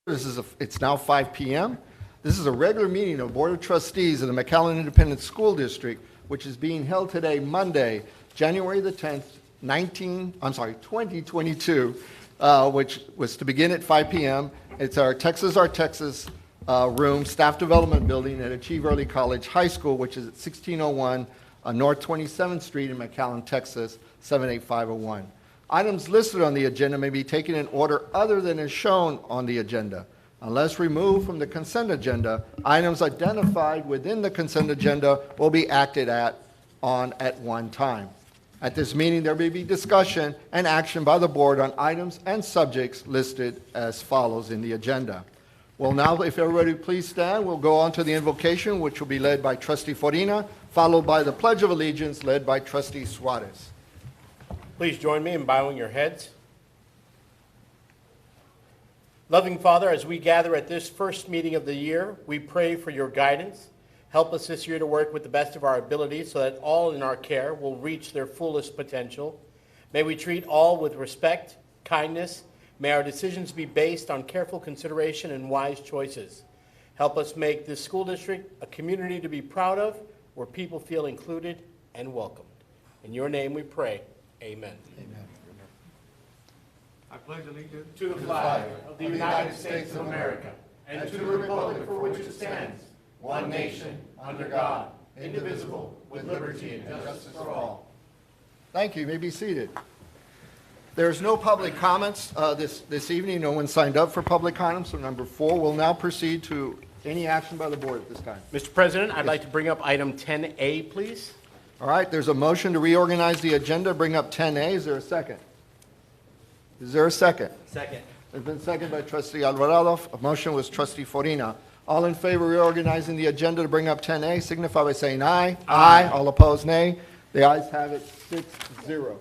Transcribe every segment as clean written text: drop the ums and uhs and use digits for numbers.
It's now 5 p.m. This is a regular meeting of Board of Trustees of the McAllen Independent School District, which is being held today, Monday, January the 10th, 2022, which was to begin at 5 p.m. It's our Texas room, staff development building at Achieve Early College High School, which is at 1601 North 27th Street in McAllen, Texas, 78501. Items listed on the agenda may be taken in order other than is shown on the agenda. Unless removed from the consent agenda, items identified within the consent agenda will be acted on at one time. At this meeting, there may be discussion and action by the board on items and subjects listed as follows in the agenda. Well, now, if everybody please stand, we'll go on to the invocation, which will be led by Trustee Forina, followed by the Pledge of Allegiance, led by Trustee Suarez. Please join me in bowing your heads. Loving Father, as we gather at this first meeting of the year, we pray for your guidance. Help us this year to work with the best of our abilities so that all in our care will reach their fullest potential. May we treat all with respect, kindness. May our decisions be based on careful consideration and wise choices. Help us make this school district a community to be proud of, where people feel included and welcomed. In your name we pray. Amen. Amen. I pledge allegiance To the flag of the United States of America and to the republic for which it stands, one nation, under God, indivisible, with liberty and justice for all. Thank you. You may be seated. There's no public comments this evening. No one signed up for public comments, so number 4. We'll now proceed to any action by the board at this time. Mr. President, I'd like to bring up item 10A, please. All right, there's a motion to reorganize the agenda, bring up 10A. Is there a second? Is there a second? Second. It's been seconded by Trustee Alvarado. A motion was Trustee Forina. All in favor of reorganizing the agenda to bring up 10A, signify by saying aye. Aye. All opposed, nay. The ayes have it, 6-0.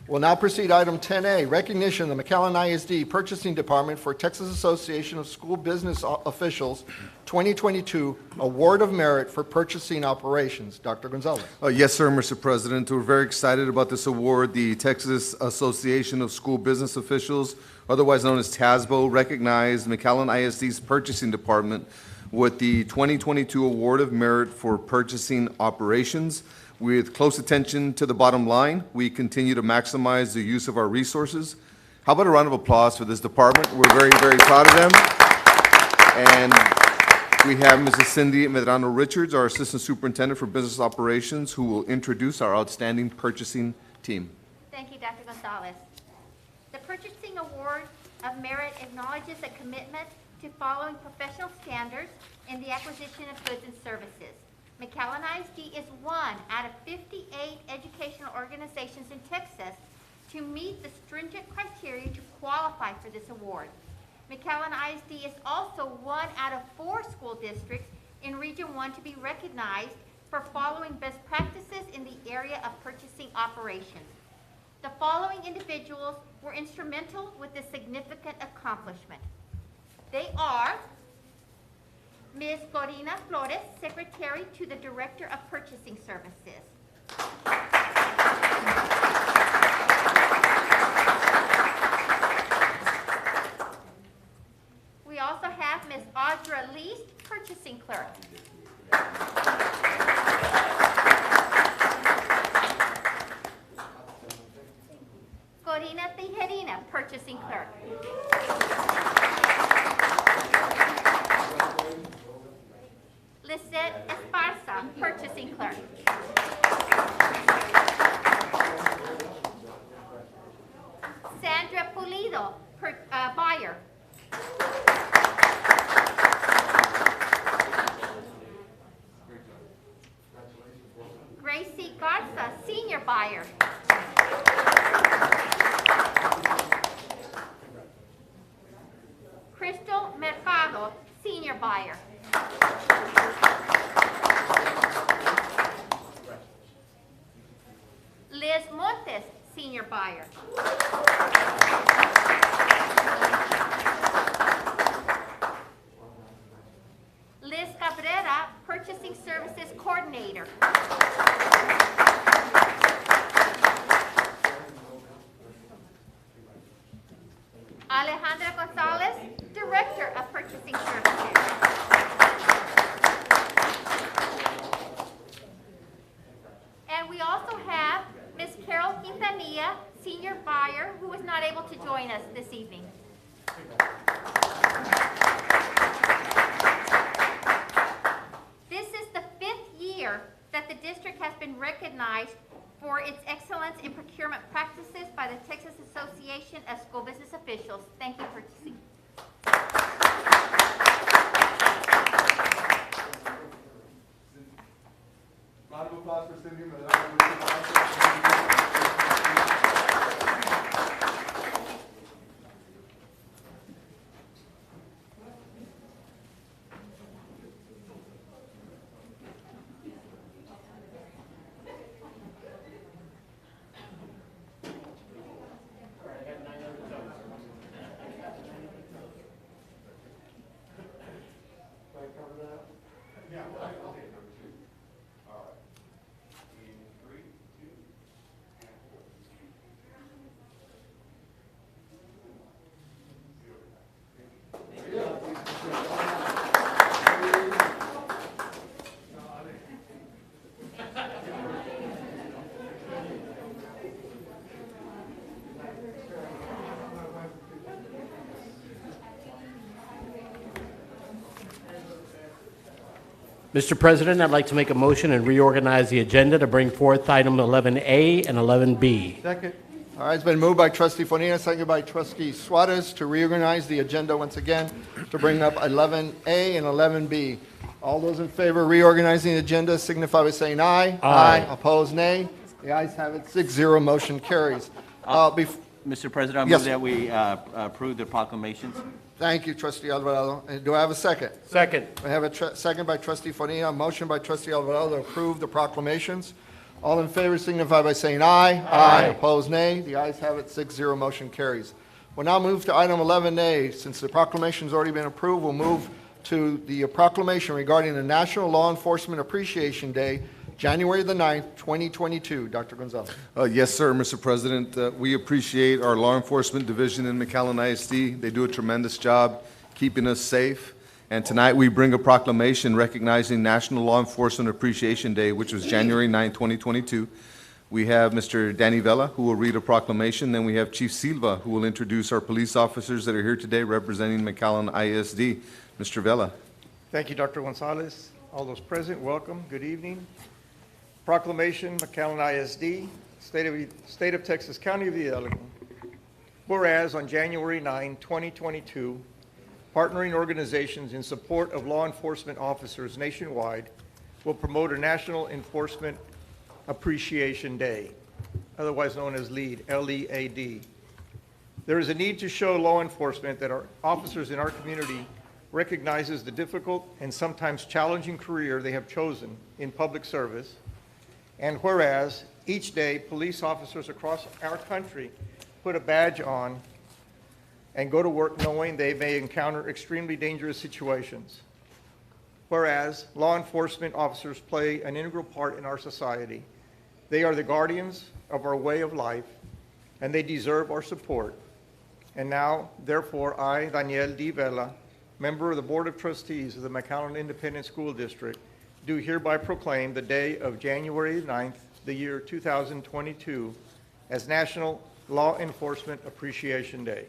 We'll now proceed item 10A, recognition of the McAllen ISD Purchasing Department for Texas Association of School Business Officials 2022 Award of Merit for Purchasing Operations. Dr. Gonzalez. Yes, sir, Mr. President. We're very excited about this award. The Texas Association of School Business Officials, otherwise known as TASBO, recognized McAllen ISD's Purchasing Department with the 2022 Award of Merit for Purchasing Operations. With close attention to the bottom line, we continue to maximize the use of our resources. How about a round of applause for this department? We're very, very proud of them. And we have Mrs. Cindy Medrano Richards, our Assistant Superintendent for Business Operations, who will introduce our outstanding purchasing team. Thank you, Dr. Gonzalez. The Purchasing Award of Merit acknowledges a commitment to following professional standards in the acquisition of goods and services. McAllen ISD is one out of 58 educational organizations in Texas to meet the stringent criteria to qualify for this award. McAllen ISD is also one out of 4 school districts in Region 1 to be recognized for following best practices in the area of purchasing operations. The following individuals were instrumental with this significant accomplishment. They are Ms. Corina Flores, Secretary to the Director of Purchasing Services. We also have Ms. Audra Least, Purchasing Clerk. Corina Tijerina, Purchasing Clerk. Lisette Esparza, Purchasing Clerk. Sandra Pulido, Buyer. Gracie Garza, Senior Buyer. Crystal Mercado, Senior Buyer. Liz Montes, Senior Buyer. Liz Cabrera, Purchasing Services Coordinator. Alejandra Gonzalez, Director of Quintanilla, senior buyer, who was not able to join us this evening. This is the 5th year that the district has been recognized for its excellence in procurement practices by the Texas Association of School Business Officials. Thank you for seeing. Round of applause for Cindy. Mr. President, I'd like to make a motion and reorganize the agenda to bring forth item 11A and 11B. Second. All right, it's been moved by trustee Fonina, seconded by trustee Suarez to reorganize the agenda once again to bring up 11A and 11B. All those in favor of reorganizing the agenda signify by saying aye. Aye. Opposed, nay. The ayes have it, 6-0, motion carries. Mr. President, I Yes, move that we approve the proclamations. Thank you, trustee Alvarado. And do I have a second? Second. I have a second by trustee Fonina, a motion by trustee Alvarado to approve the proclamations. All in favor signify by saying aye. Aye. Opposed, nay. The ayes have it, 6-0, motion carries. We'll now move to item 11A. Since the proclamation's already been approved, we'll move to the proclamation regarding the National Law Enforcement Appreciation Day, January the 9th, 2022. Dr. Gonzalez. Yes, sir, Mr. President. We appreciate our law enforcement division in McAllen ISD. They do a tremendous job keeping us safe. And tonight we bring a proclamation recognizing National Law Enforcement Appreciation Day, which was January 9th, 2022. We have Mr. Danny Vela, who will read a proclamation. Then we have Chief Silva, who will introduce our police officers that are here today representing McAllen ISD. Mr. Vela. Thank you, Dr. Gonzalez. All those present, welcome. Good evening. Proclamation, McAllen ISD, State of Texas, County of Hidalgo. Whereas on January 9, 2022, partnering organizations in support of law enforcement officers nationwide will promote a National Enforcement Appreciation Day, otherwise known as LEAD, L-E-A-D. There is a need to show law enforcement that our officers in our community recognizes the difficult and sometimes challenging career they have chosen in public service. And whereas each day police officers across our country put a badge on and go to work knowing they may encounter extremely dangerous situations. Whereas law enforcement officers play an integral part in our society. They are the guardians of our way of life, and they deserve our support. And now, therefore, I, Daniel D. Vela, member of the Board of Trustees of the McAllen Independent School District, do hereby proclaim the day of January 9th, the year 2022, as National Law Enforcement Appreciation Day.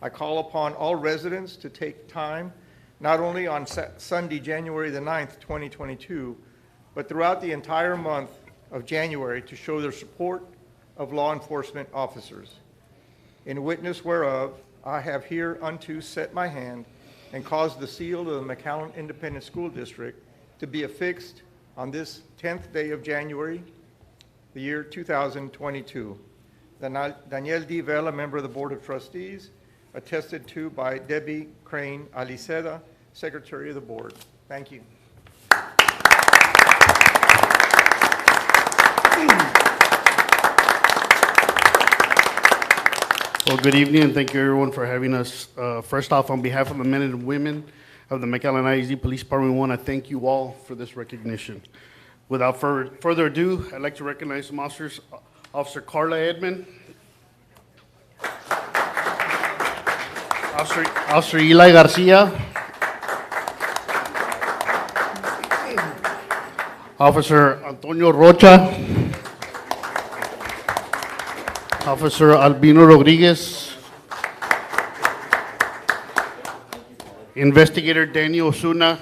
I call upon all residents to take time, not only on Sunday, January the 9th, 2022, but throughout the entire month of January to show their support of law enforcement officers. In witness whereof, I have hereunto set my hand and caused the seal of the McAllen Independent School District to be affixed on this 10th day of January, the year 2022. Daniel D. Vela, member of the Board of Trustees, attested to by Debbie Crane Aliceda, Secretary of the Board. Thank you. Well, good evening, and thank you everyone for having us. First off, on behalf of the men and women of the McAllen ISD Police Department 1, I thank you all for this recognition. Without further ado, I'd like to recognize some officers. Officer Carla Edmond, Officer Eli Garcia, Officer Antonio Rocha, Officer Albino Rodriguez. Investigator Daniel Osuna.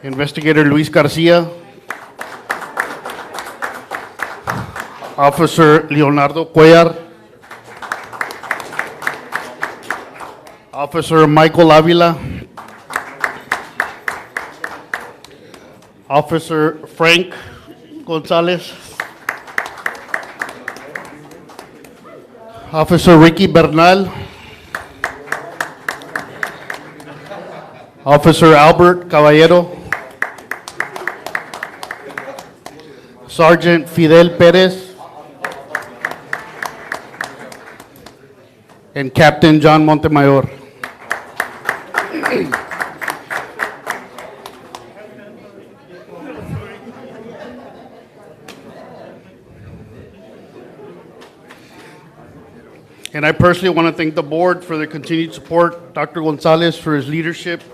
Investigator Luis Garcia. Officer Leonardo Cuellar. Officer Michael Avila. Officer Frank Gonzalez. Officer Ricky Bernal. Officer Albert Caballero. Sergeant Fidel Perez. And Captain John Montemayor. And I personally want to thank the board for their continued support, Dr. Gonzalez for his leadership,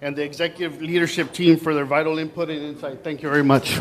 and the executive leadership team for their vital input and insight. Thank you very much.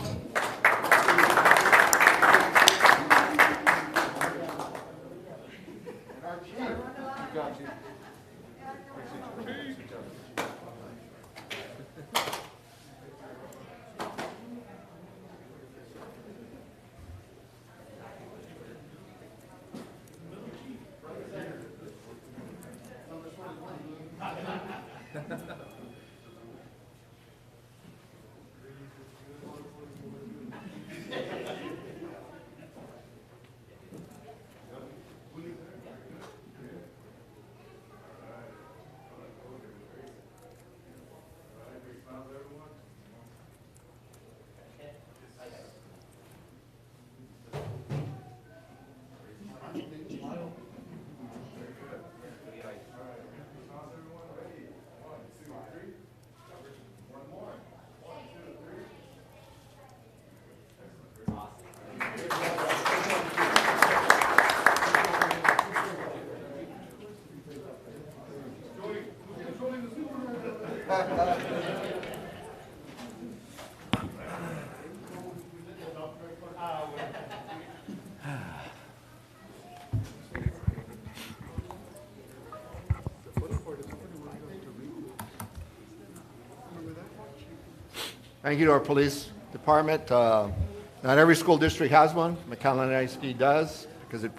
Thank you to our police department. Not every school district has one. McAllen ISD does, because it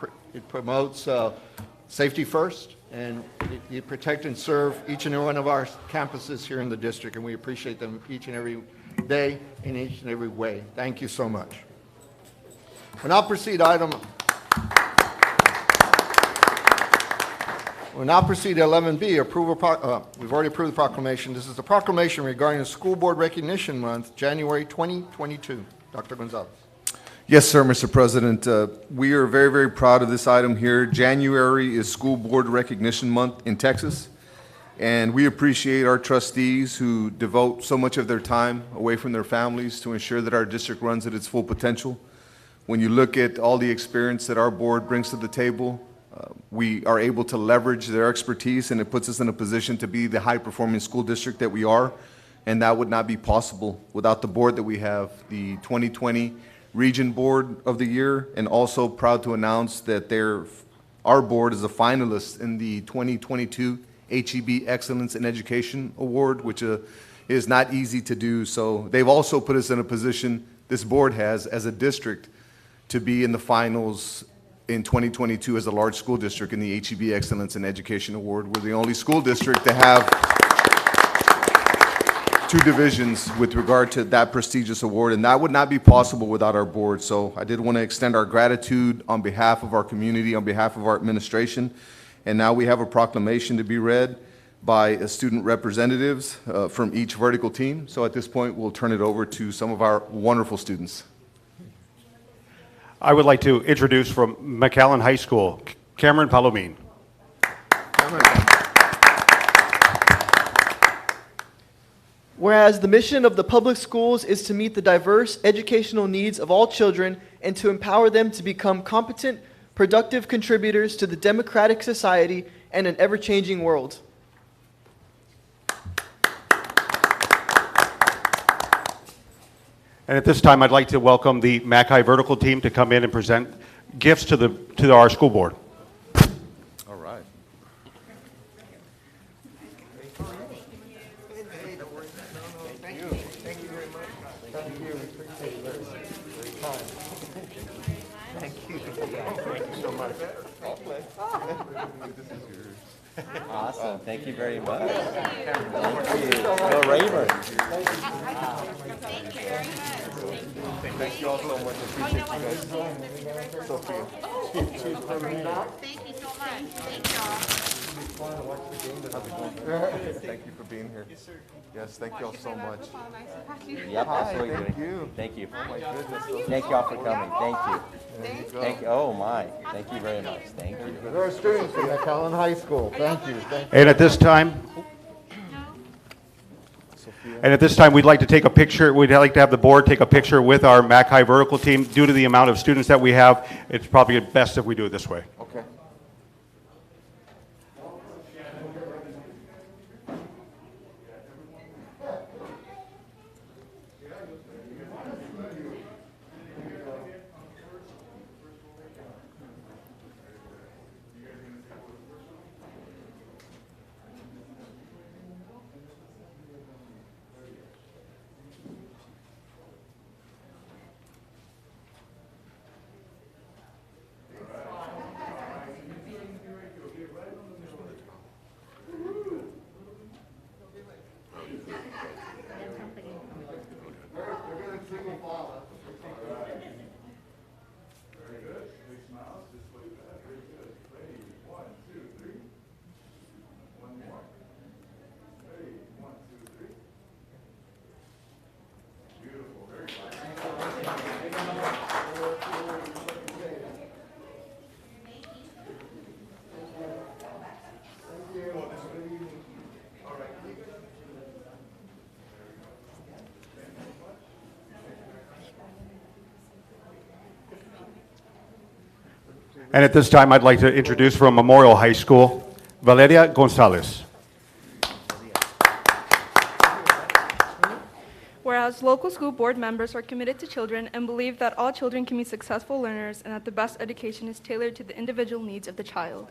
promotes safety first, and you protect and serve each and every one of our campuses here in the district, and we appreciate them each and every day in each and every way. Thank you so much. We'll now proceed to 11B, approval. We've already approved the proclamation. This is the proclamation regarding the School Board Recognition Month, January 2022. Dr. Gonzalez. Yes, sir, Mr. President. We are very, very proud of this item here. January is School Board Recognition Month in Texas, and we appreciate our trustees who devote so much of their time away from their families to ensure that our district runs at its full potential. When you look at all the experience that our board brings to the table, we are able to leverage their expertise, and it puts us in a position to be the high-performing school district that we are, and that would not be possible without the board that we have, the 2020 Region Board of the Year, and also proud to announce that our board is a finalist in the 2022 HEB Excellence in Education Award, which is not easy to do. So they've also put us in a position, this board has, as a district, to be in the finals in 2022 as a large school district in the HEB Excellence in Education Award. We're the only school district to have 2 divisions with regard to that prestigious award, and that would not be possible without our board. So I did want to extend our gratitude on behalf of our community, on behalf of our administration. And now we have a proclamation to be read by student representatives from each vertical team. So at this point, we'll turn it over to some of our wonderful students. I would like to introduce from McAllen High School, Cameron Palomine. Whereas the mission of the public schools is to meet the diverse educational needs of all children and to empower them to become competent, productive contributors to the democratic society and an ever-changing world. And at this time, I'd like to welcome the MAC Vertical team to come in and present gifts to our school board. All right. Awesome, thank you very much. Thank you. Go Ravens. Thank you all so much. Appreciate you guys. Sophia. Thank you so much. Thank y'all. Thank you for being here. Yes, thank you all so much. Yep, that's what we're Thank doing. you. Thank you. Oh my goodness. Thank y'all for coming, thank you. There you go. Thank you, oh my, thank you very much, thank you. There are students from McAllen High School. Thank you. And at this time, we'd like to take a picture, we'd like to have the board take a picture with our MAC High Vertical team. Due to the amount of students that we have, it's probably best if we do it this way. Okay. And at this time, I'd like to introduce from Memorial High School, Valeria Gonzalez. Whereas local school board members are committed to children and believe that all children can be successful learners and that the best education is tailored to the individual needs of the child.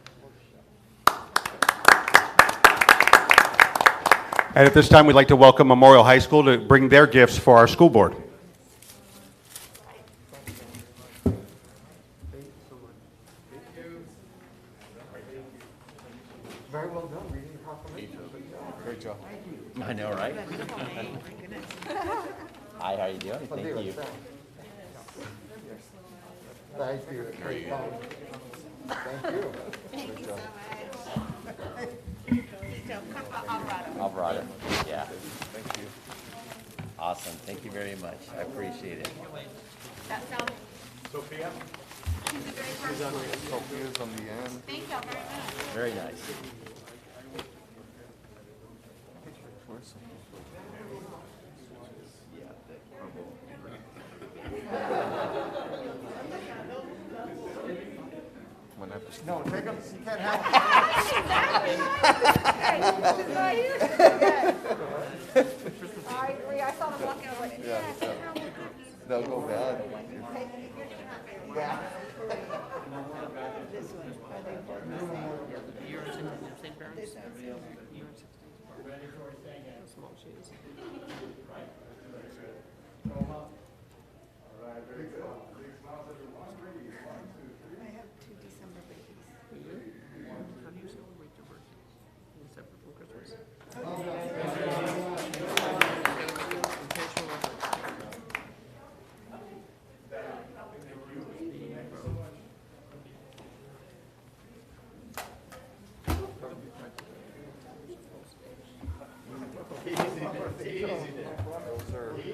And at this time, we'd like to welcome Memorial High School to bring their gifts for our school board. Very well done, reading the proclamation. Great job. I know, right? Hi, how you doing? Thank you. Thank you. Great job. Thank you. Thank you so much. Alvarado, yeah, Thank you. awesome, thank you very much, I appreciate it. That sounds, Sophia? Sophia's on the end. thank y'all very much. Very nice. Where's Sophia? When I- No, take them, you can't have I agree, I saw them walking, I was like, yes. They'll go bad.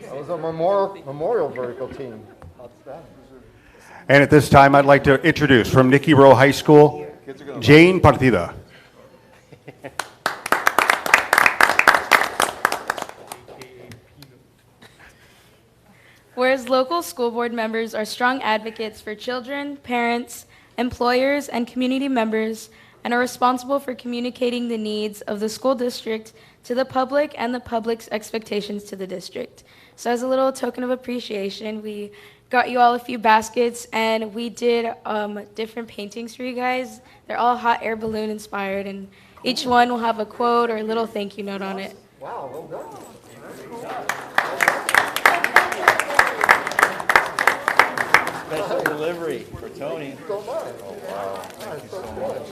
That was a memorial vertical team. Outstanding. And at this time, I'd like to introduce from Nicky Rowe High School, Jane Partida. Whereas local school board members are strong advocates for children, parents, employers, and community members, and are responsible for communicating the needs of the school district to the public and the public's expectations to the district. So as a little token of appreciation, we got you all a few baskets, and we did different paintings for you guys. They're all hot air balloon inspired, and each one will have a quote or a little thank you note on it. Wow, well done. Special delivery for Tony. So much. Oh, wow. Thank you so much.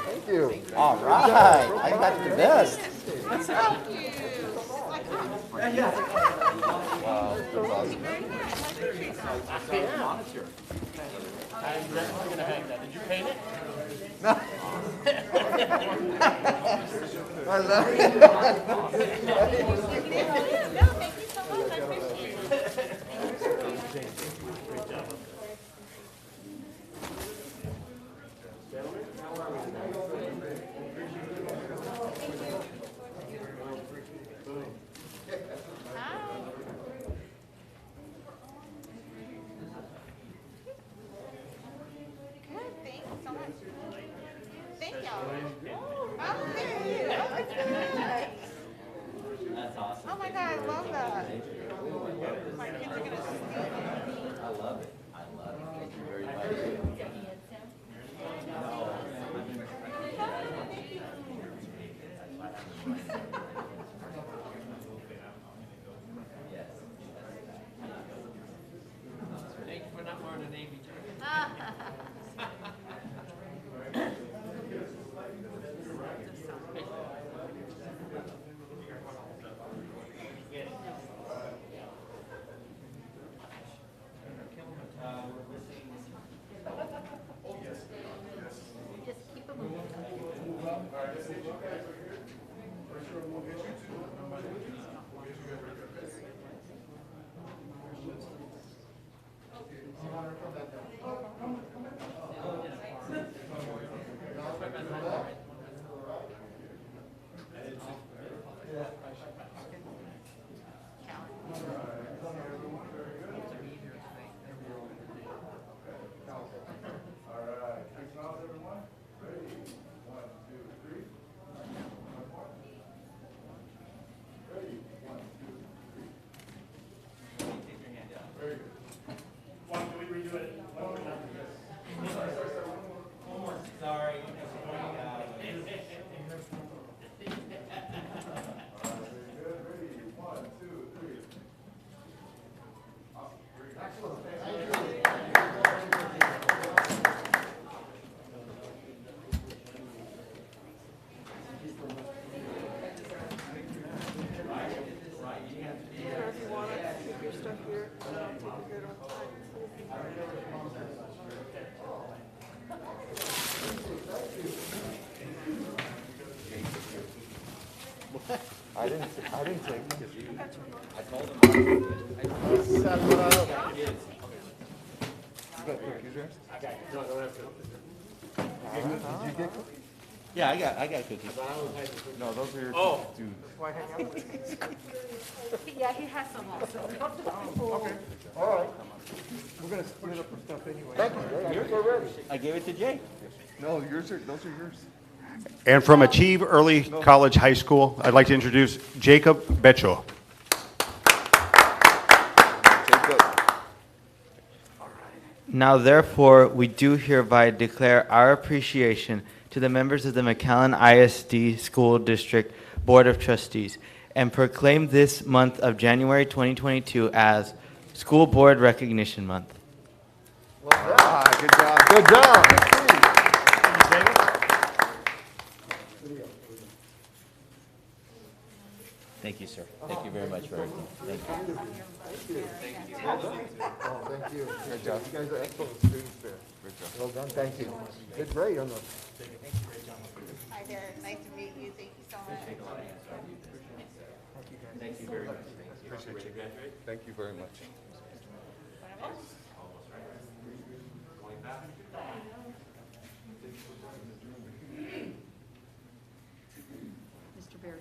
Thank you. All right, I got the best. Wow, that's awesome. I'm definitely going to hang that. Did you paint it? I love it. That's awesome. Oh my God, I love that. My kids are gonna see. I love it. I love it. Thank you very much. Thank you for not wearing a navy jacket. Just keep them moving. I didn't take it. I told him. Yeah, I got cookies. No, those are your dude. Yeah, he has some also. All right. We're gonna split up our stuff anyway. Thank you. Yours are ready. I gave it to Jay. No, those are yours. And from Achieve Early College High School, I'd like to introduce Jacob Becho. Now therefore, we do hereby declare our appreciation to the members of the McAllen ISD School District Board of Trustees and proclaim this month of January 2022 as School Board Recognition Month. Good job. Good job. Thank you, sir. Thank you very much for everything. Thank you. Thank you. Oh, thank you. Good job. You guys are excellent students there. Good job. Well done. Thank you. It's great on the. Hi there, nice to meet you. Thank you so much. Thank you very much. Appreciate you. Thank you very much. Mr. Barry.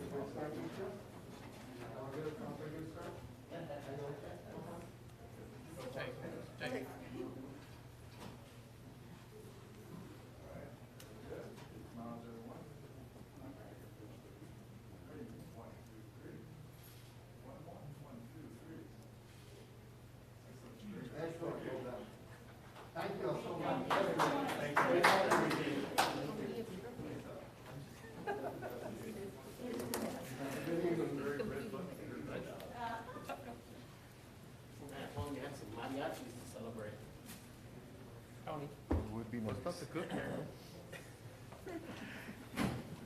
celebrate.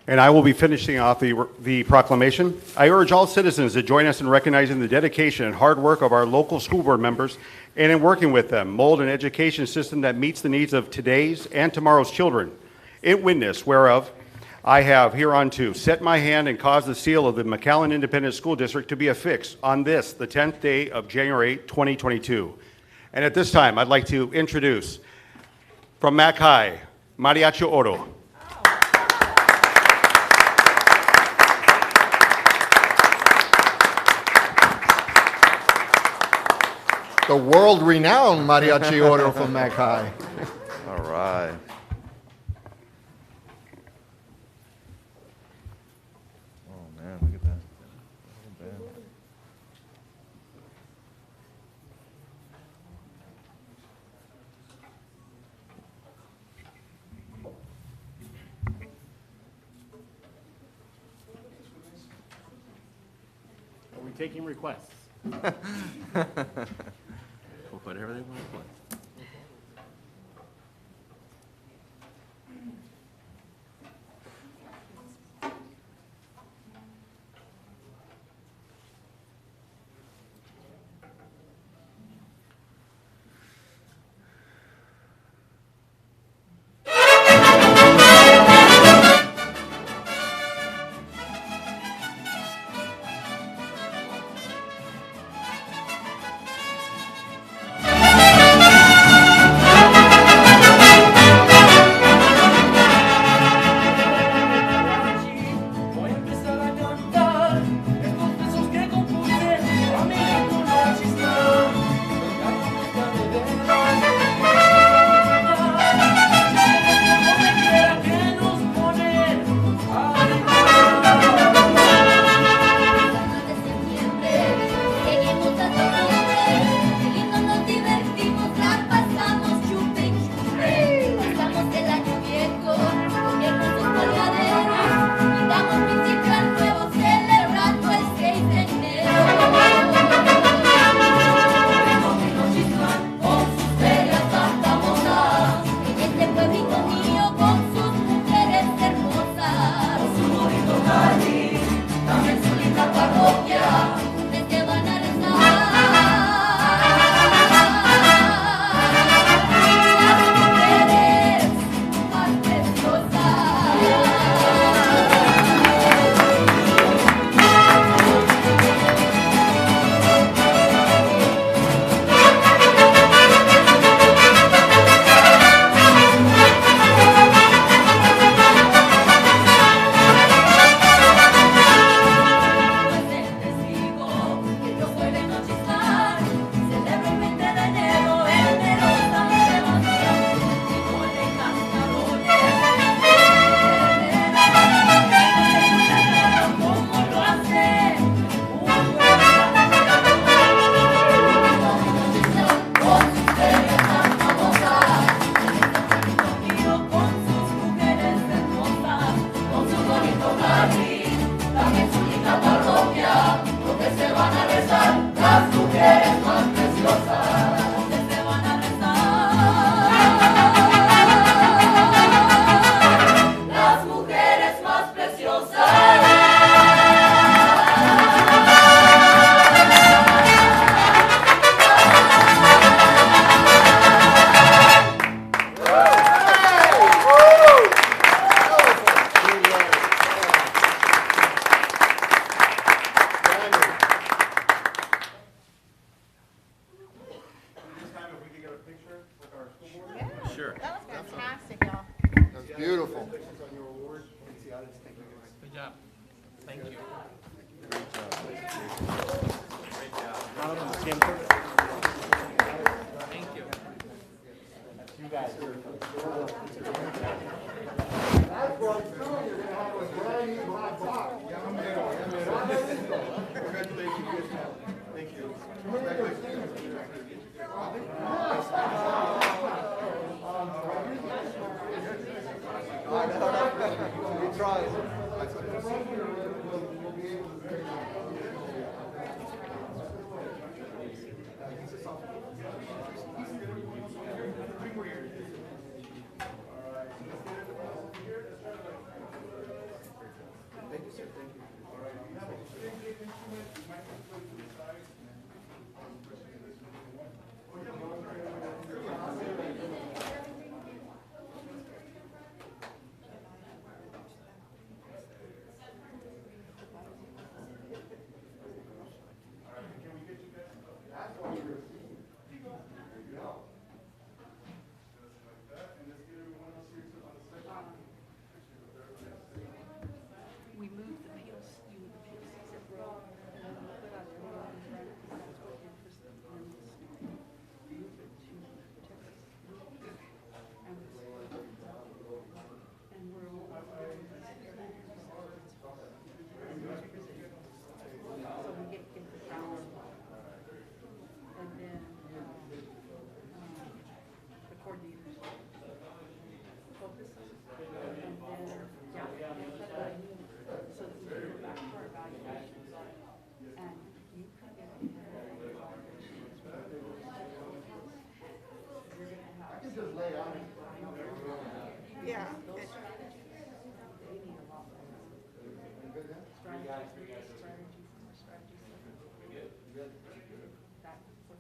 And I will be finishing off the proclamation. I urge all citizens to join us in recognizing the dedication and hard work of our local school board members and in working with them, mold an education system that meets the needs of today's and tomorrow's children. In witness whereof, I have hereunto set my hand and caused the seal of the McAllen Independent School District to be affixed on this, the 10th day of January 2022. And at this time, I'd like to introduce from Mac High, Mariachi Oro. The world-renowned mariachi order from Mac High. All right. Oh, man, look at that. Oh, man. Are we taking requests? Whatever they want to play. Beautiful. Good job. Thank you. Thank you. You guys. Yeah.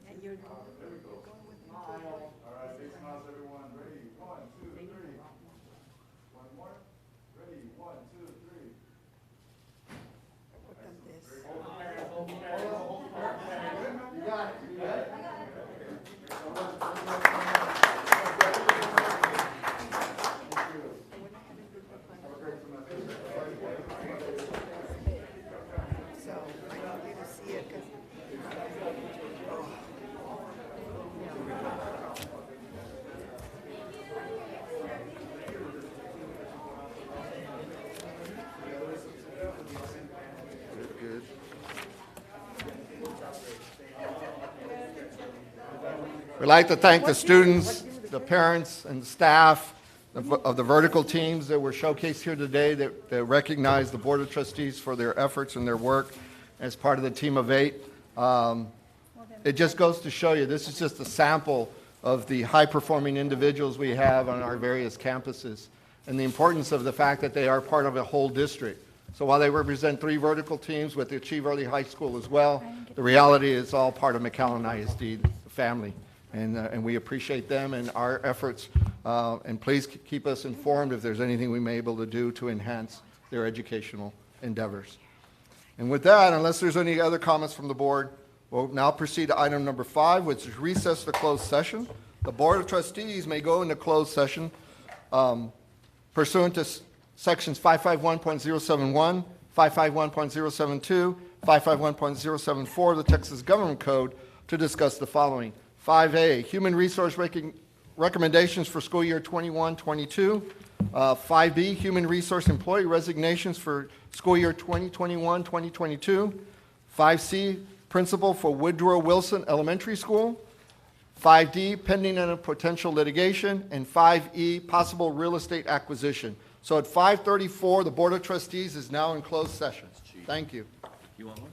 And you're going with me too. All right, big smiles, everyone. Ready? 1, 2, 3. One more. Ready? 1, 2, 3. Look at this. You got it, you got it. So I want you to see it because Good. We'd like to thank the students, the parents, and the staff of the vertical teams that were showcased here today that recognize the Board of Trustees for their efforts and their work as part of the team of 8. It just goes to show you, this is just a sample of the high-performing individuals we have on our various campuses and the importance of the fact that they are part of a whole district. So while they represent 3 vertical teams with the Achieve Early High School as well, the reality is all part of McAllen ISD family. And we appreciate them and our efforts. And please keep us informed if there's anything we may be able to do to enhance their educational endeavors. And with that, unless there's any other comments from the board, we'll now proceed to item number 5, which is recess to closed session. The Board of Trustees may go into closed session pursuant to sections 551.071, 551.072, 551.074 of the Texas Government Code to discuss the following. 5A, human resource recommendations for school year 21-22. 5B, human resource employee resignations for school year 2021-2022. 5C, principal for Woodrow Wilson Elementary School. 5D, pending and potential litigation. And 5E, possible real estate acquisition. So at 5:34, the Board of Trustees is now in closed session. Thank you. You want one?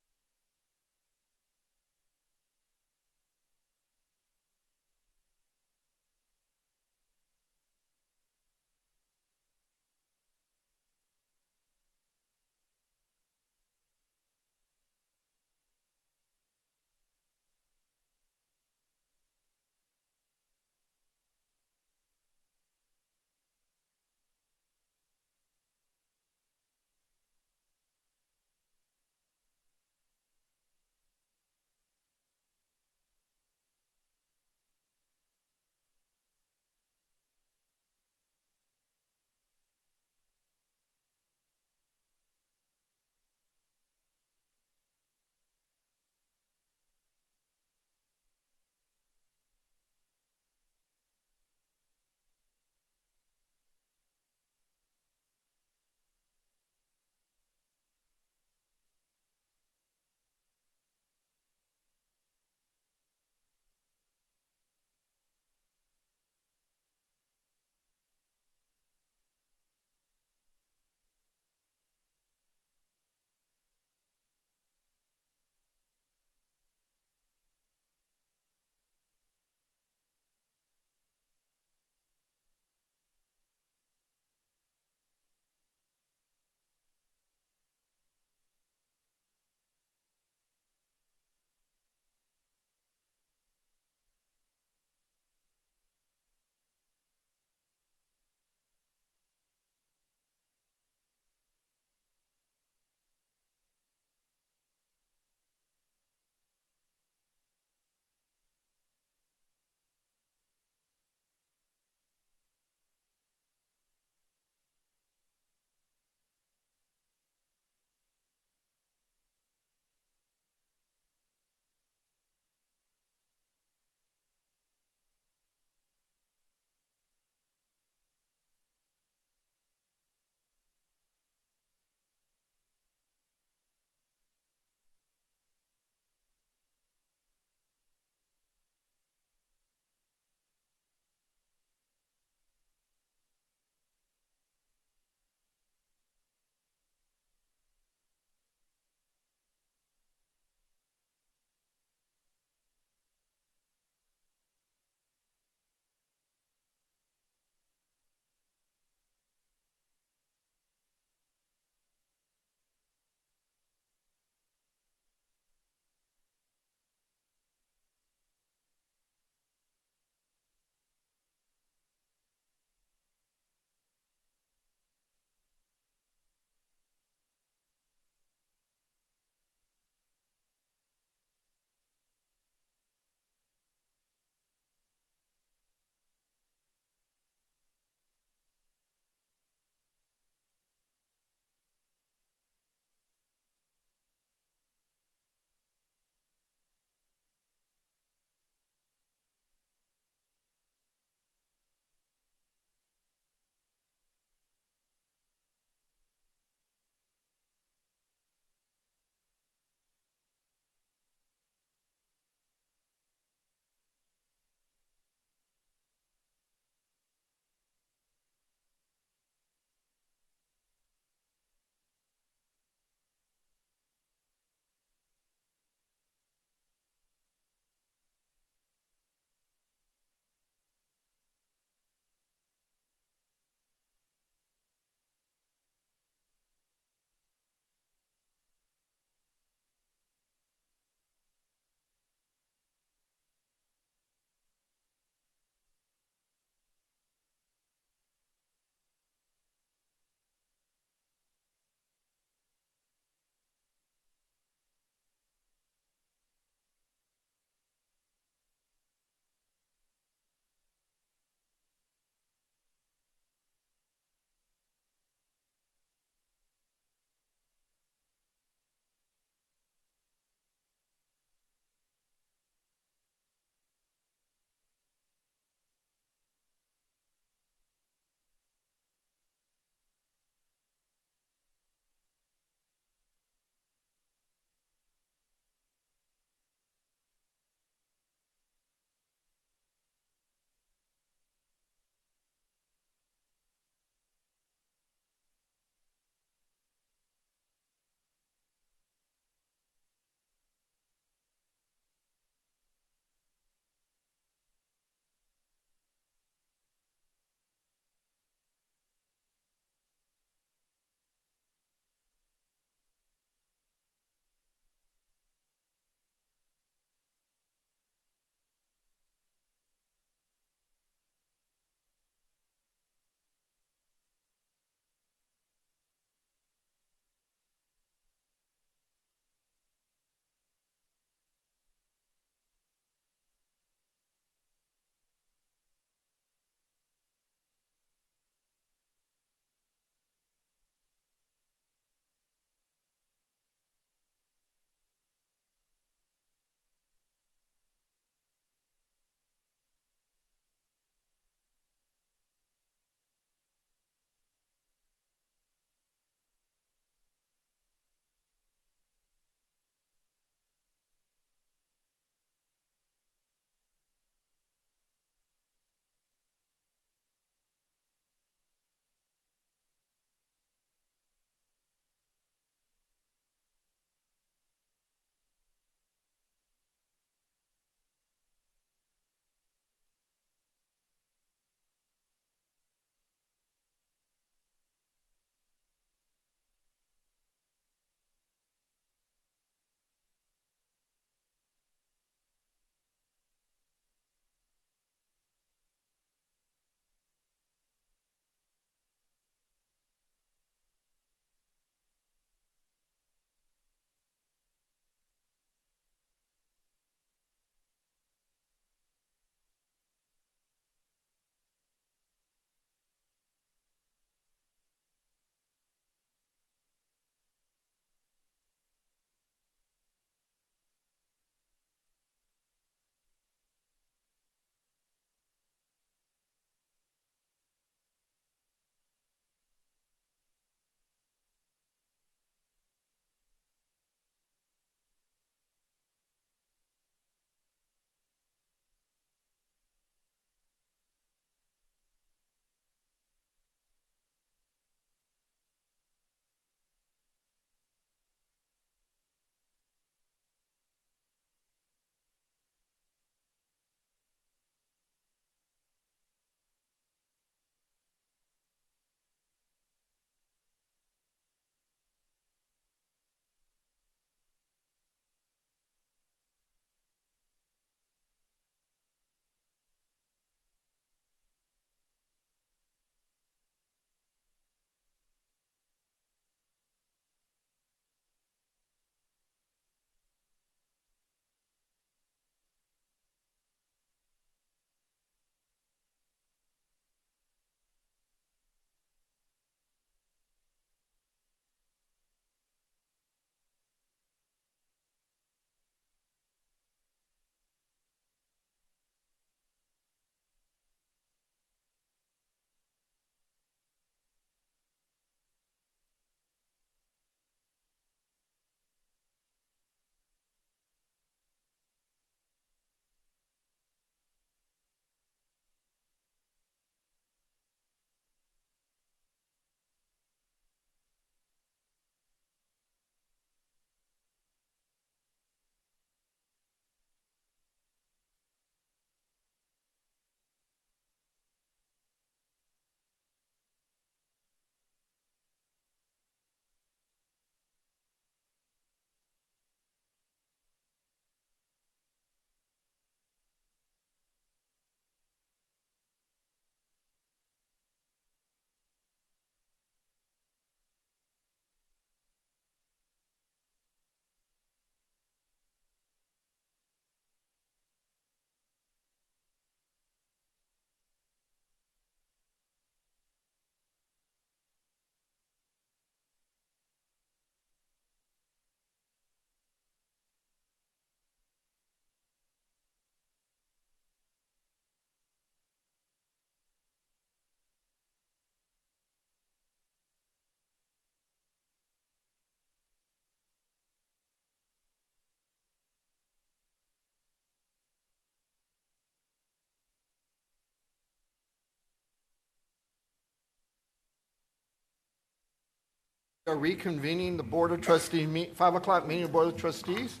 We are reconvening the Board of Trustees, 5 o'clock meeting of Board of Trustees.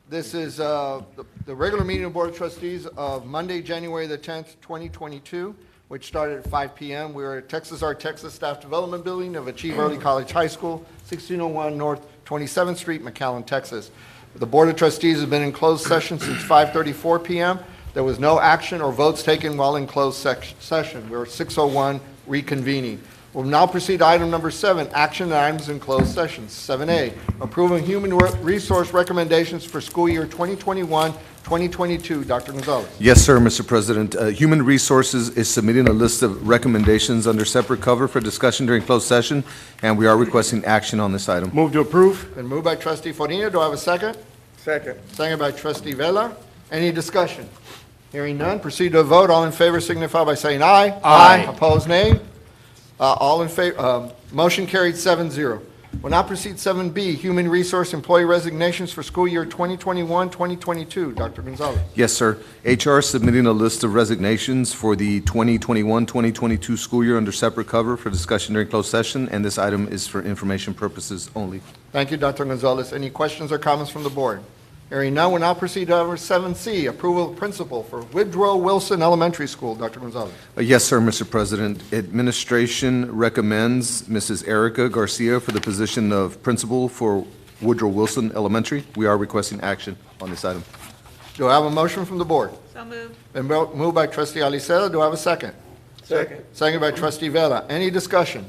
This is the regular meeting of Board of Trustees of Monday, January the 10th, 2022, which started at 5 p.m. We are at Texas Art Texas Staff Development Building of Achieve Early College High School, 1601 North 27th Street, McAllen, Texas. The Board of Trustees has been in closed session since 5:34 p.m. There was no action or votes taken while in closed session. We're at 6:01 reconvening. We'll now proceed to item number 7, action items in closed sessions. 7A, approving human resource recommendations for school year 2021-2022. Dr. Gonzalez. Yes, sir, Mr. President. Human Resources is submitting a list of recommendations under separate cover for discussion during closed session, and we are requesting action on this item. Move to approve. Been moved by Trustee Fornia. Do I have a second? Second. Second by Trustee Vela. Any discussion? Hearing none, proceed to a vote. All in favor signify by saying aye. Aye. Opposed, nay. All in favor, motion carried 7-0. We'll now proceed 7B, Human Resource Employee Resignations for school year 2021-2022. Dr. Gonzalez. Yes, sir. HR is submitting a list of resignations for the 2021-2022 school year under separate cover for discussion during closed session, and this item is for information purposes only. Thank you, Dr. Gonzalez. Any questions or comments from the board? Hearing none, we'll now proceed to item 7C, approval of principal for Woodrow Wilson Elementary School. Dr. Gonzalez. Yes, sir, Mr. President. Administration recommends Mrs. Erica Garcia for the position of principal for Woodrow Wilson Elementary. We are requesting action on this item. Do I have a motion from the board? So moved. Been moved by Trustee Alicea. Do I have a second? Second. Second by Trustee Vela. Any discussion?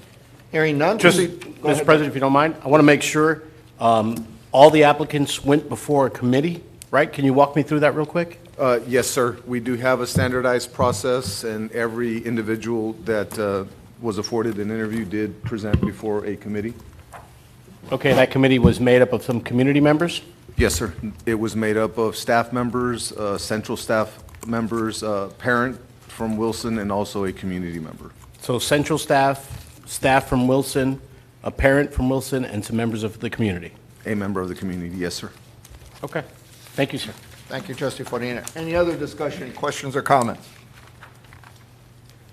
Hearing none, Just, proceed. Go Mr. ahead. President, if you don't mind, I want to make sure all the applicants went before a committee, right? Can you walk me through that real quick? Yes, sir. We do have a standardized process, and every individual that was afforded an interview did present before a committee. Okay, that committee was made up of some community members? Yes, sir. It was made up of staff members, central staff members, parent from Wilson, and also a community member. So central staff, staff from Wilson, a parent from Wilson, and some members of the community? A member of the community, yes, sir. Okay. Thank you, sir. Thank you, Trustee Fornia. Any other discussion, questions, or comments?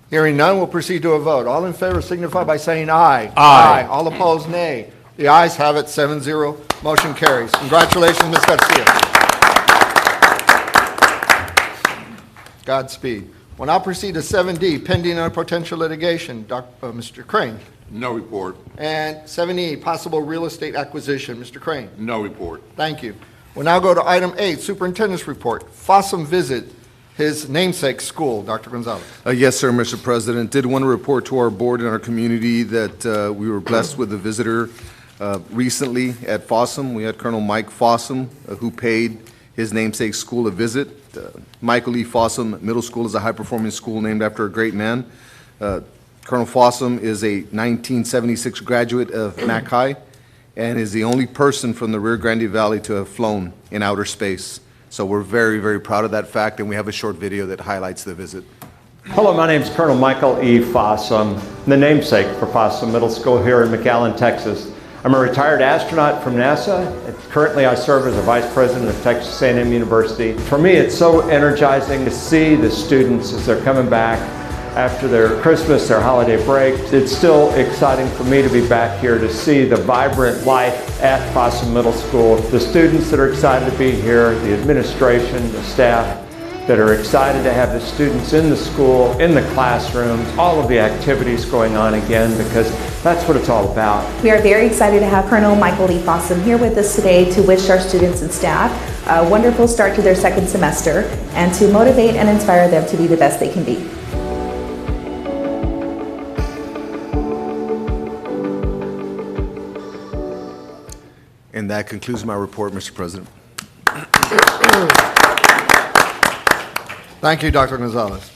Hearing none, we'll proceed to a vote. All in favor signify by saying aye. Aye. All opposed, nay. The ayes have it, 7-0. Motion carries. Congratulations, Ms. Garcia. Godspeed. We'll now proceed to 7D, pending and potential litigation. Mr. Crane. No report. And 7E, possible real estate acquisition. Mr. Crane. No report. Thank you. We'll now go to item 8, Superintendent's Report. Fossum visit his namesake school. Dr. Gonzalez. Yes, sir, Mr. President. Did want to report to our board and our community that we were blessed with a visitor recently at Fossum. We had Colonel Mike Fossum, who paid his namesake school a visit. Michael E. Fossum Middle School is a high-performing school named after a great man. Colonel Fossum is a 1976 graduate of Mac High and is the only person from the Rio Grande Valley to have flown in outer space. So we're very, very proud of that fact, and we have a short video that highlights the visit. Hello, my name is Colonel Michael E. Fossum, the namesake for Fossum Middle School here in McAllen, Texas. I'm a retired astronaut from NASA. Currently, I serve as a vice president of Texas A&M University. For me, it's so energizing to see the students as they're coming back after their Christmas, their holiday break. It's still exciting for me to be back here to see the vibrant life at Fossum Middle School. The students that are excited to be here, the administration, the staff that are excited to have the students in the school, in the classrooms, all of the activities going on again, because that's what it's all about. We are very excited to have Colonel Michael E. Fossum here with us today to wish our students and staff a wonderful start to their second semester and to motivate and inspire them to be the best they can be. And that concludes my report, Mr. President. Thank you, Dr. Gonzalez.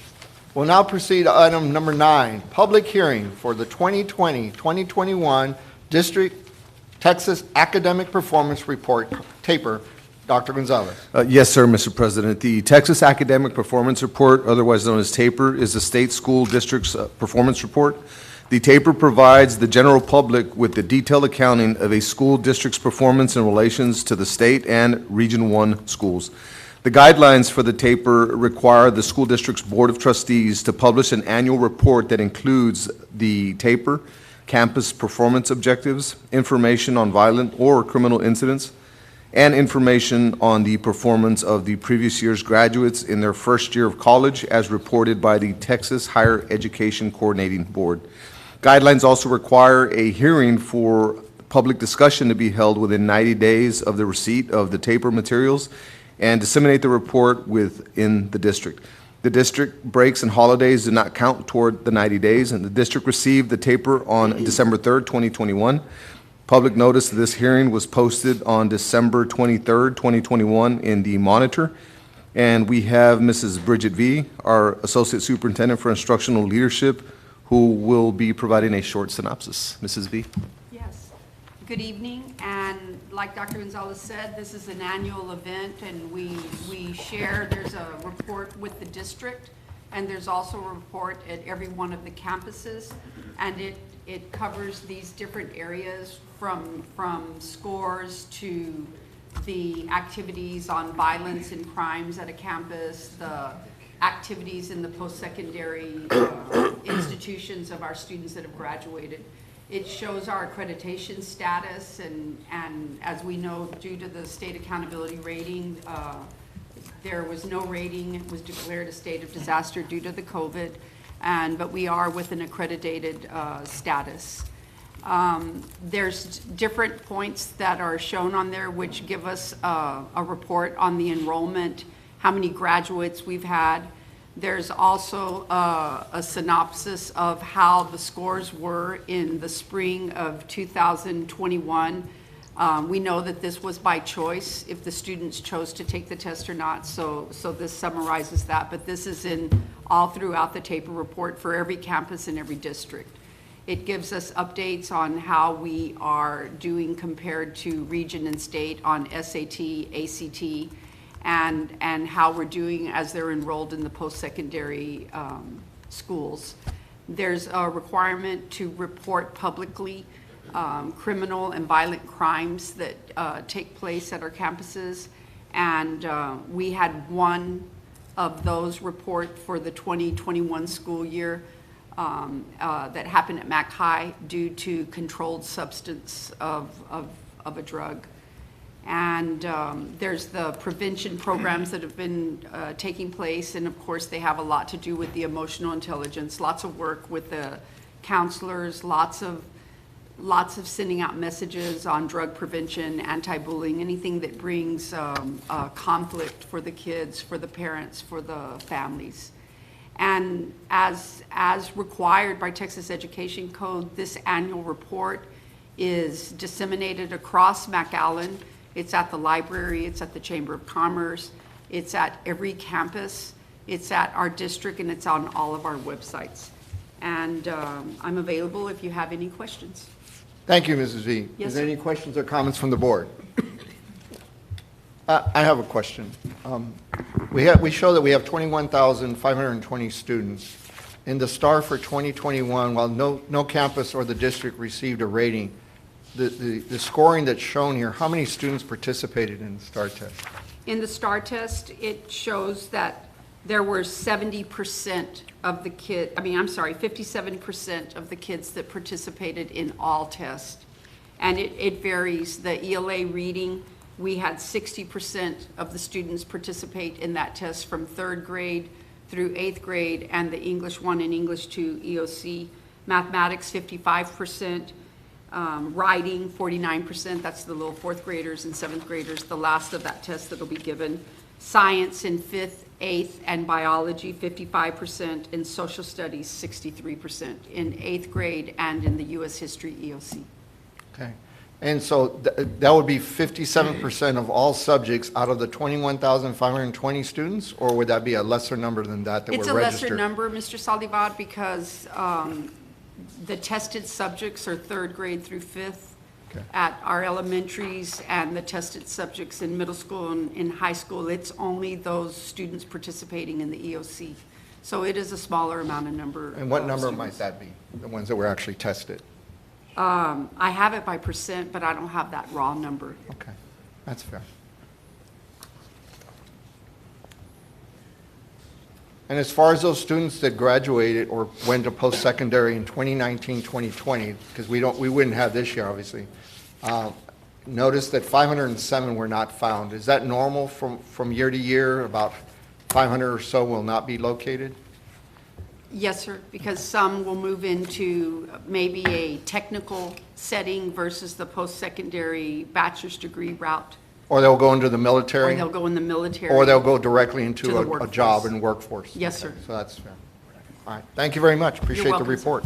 We'll now proceed to item number 9, public hearing for the 2020-2021 District Texas Academic Performance Report, TAPER. Dr. Gonzalez. Yes, sir, Mr. President. The Texas Academic Performance Report, otherwise known as TAPER, is the state school district's performance report. The TAPER provides the general public with the detailed accounting of a school district's performance in relations to the state and Region 1 schools. The guidelines for the TAPER require the school district's Board of Trustees to publish an annual report that includes the TAPER, campus performance objectives, information on violent or criminal incidents, and information on the performance of the previous year's graduates in their first year of college as reported by the Texas Higher Education Coordinating Board. Guidelines also require a hearing for public discussion to be held within 90 days of the receipt of the taper materials and disseminate the report within the district. The district breaks and holidays do not count toward the 90 days, and the district received the taper on December 3rd, 2021. Public notice of this hearing was posted on December 23rd, 2021 in the Monitor. And we have Mrs. Bridget V., our Associate Superintendent for Instructional Leadership, who will be providing a short synopsis. Mrs. V. Yes. Good evening, and like Dr. Gonzalez said, this is an annual event, and we share, there's a report with the district, and there's also a report at every one of the campuses, and it covers these different areas from scores to the activities on violence and crimes at a campus, the activities in the post-secondary institutions of our students that have graduated. It shows our accreditation status, and as we know, due to the state accountability rating, there was no rating. It was declared a state of disaster due to the COVID, but we are with an accredited status. There's different points that are shown on there which give us a report on the enrollment, how many graduates we've had. There's also a synopsis of how the scores were in the spring of 2021. We know that this was by choice, if the students chose to take the test or not, so this summarizes that, but this is in all throughout the taper report for every campus in every district. It gives us updates on how we are doing compared to region and state on SAT, ACT, and how we're doing as they're enrolled in the post-secondary schools. There's a requirement to report publicly criminal and violent crimes that take place at our campuses, and we had one of those report for the 2021 school year that happened at Mac High due to controlled substance of a drug. And there's the prevention programs that have been taking place, and of course they have a lot to do with the emotional intelligence, lots of work with the counselors, lots of sending out messages on drug prevention, anti-bullying, anything that brings conflict for the kids, for the parents, for the families. And as required by Texas Education Code, this annual report is disseminated across McAllen. It's at the library, it's at the Chamber of Commerce, it's at every campus, it's at our district, and it's on all of our websites. And I'm available if you have any questions. Thank you, Mrs. V. Yes, Is there sir. any questions or comments from the board? I have a question. We show that we have 21,520 students. In the STAR for 2021, while no campus or the district received a rating, the scoring that's shown here, how many students participated in the STAR test? In the STAR test, it shows that there were 70% of the 57% of the kids that participated in all tests. And it varies. The ELA reading, we had 60% of the students participate in that test from 3rd grade through 8th grade, and the English 1 and English 2 EOC. Mathematics, 55%. Writing, 49%, that's the little 4th graders and 7th graders, the last of that test that'll be given. Science in 5th, 8th, and biology, 55%, and social studies, 63% in 8th grade and in the U.S. history EOC. Okay. And so that would be 57% of all subjects out of the 21,520 students, or would that be a lesser number than that were registered? It's a lesser number, Mr. Salivad, because the tested subjects are 3rd grade through 5th at our elementaries, and the tested subjects in middle school and in high school, it's only those students participating in the EOC. So it is a smaller amount of number. And what number students. might that be, the ones that were actually tested? I have it by percent, but I don't have that raw number. Okay, that's fair. And as far as those students that graduated or went to post-secondary in 2019, 2020, because we wouldn't have this year, obviously, notice that 507 were not found. Is that normal from year to year? About 500 or so will not be located? Yes, sir, because some will move into maybe a technical setting versus the post-secondary bachelor's degree route. Or they'll go into the military? Or they'll go in the military. Or they'll go directly to into the a job and workforce? Yes, sir. Okay, so that's fair. All right, thank you very much. Appreciate the welcome, sir. report.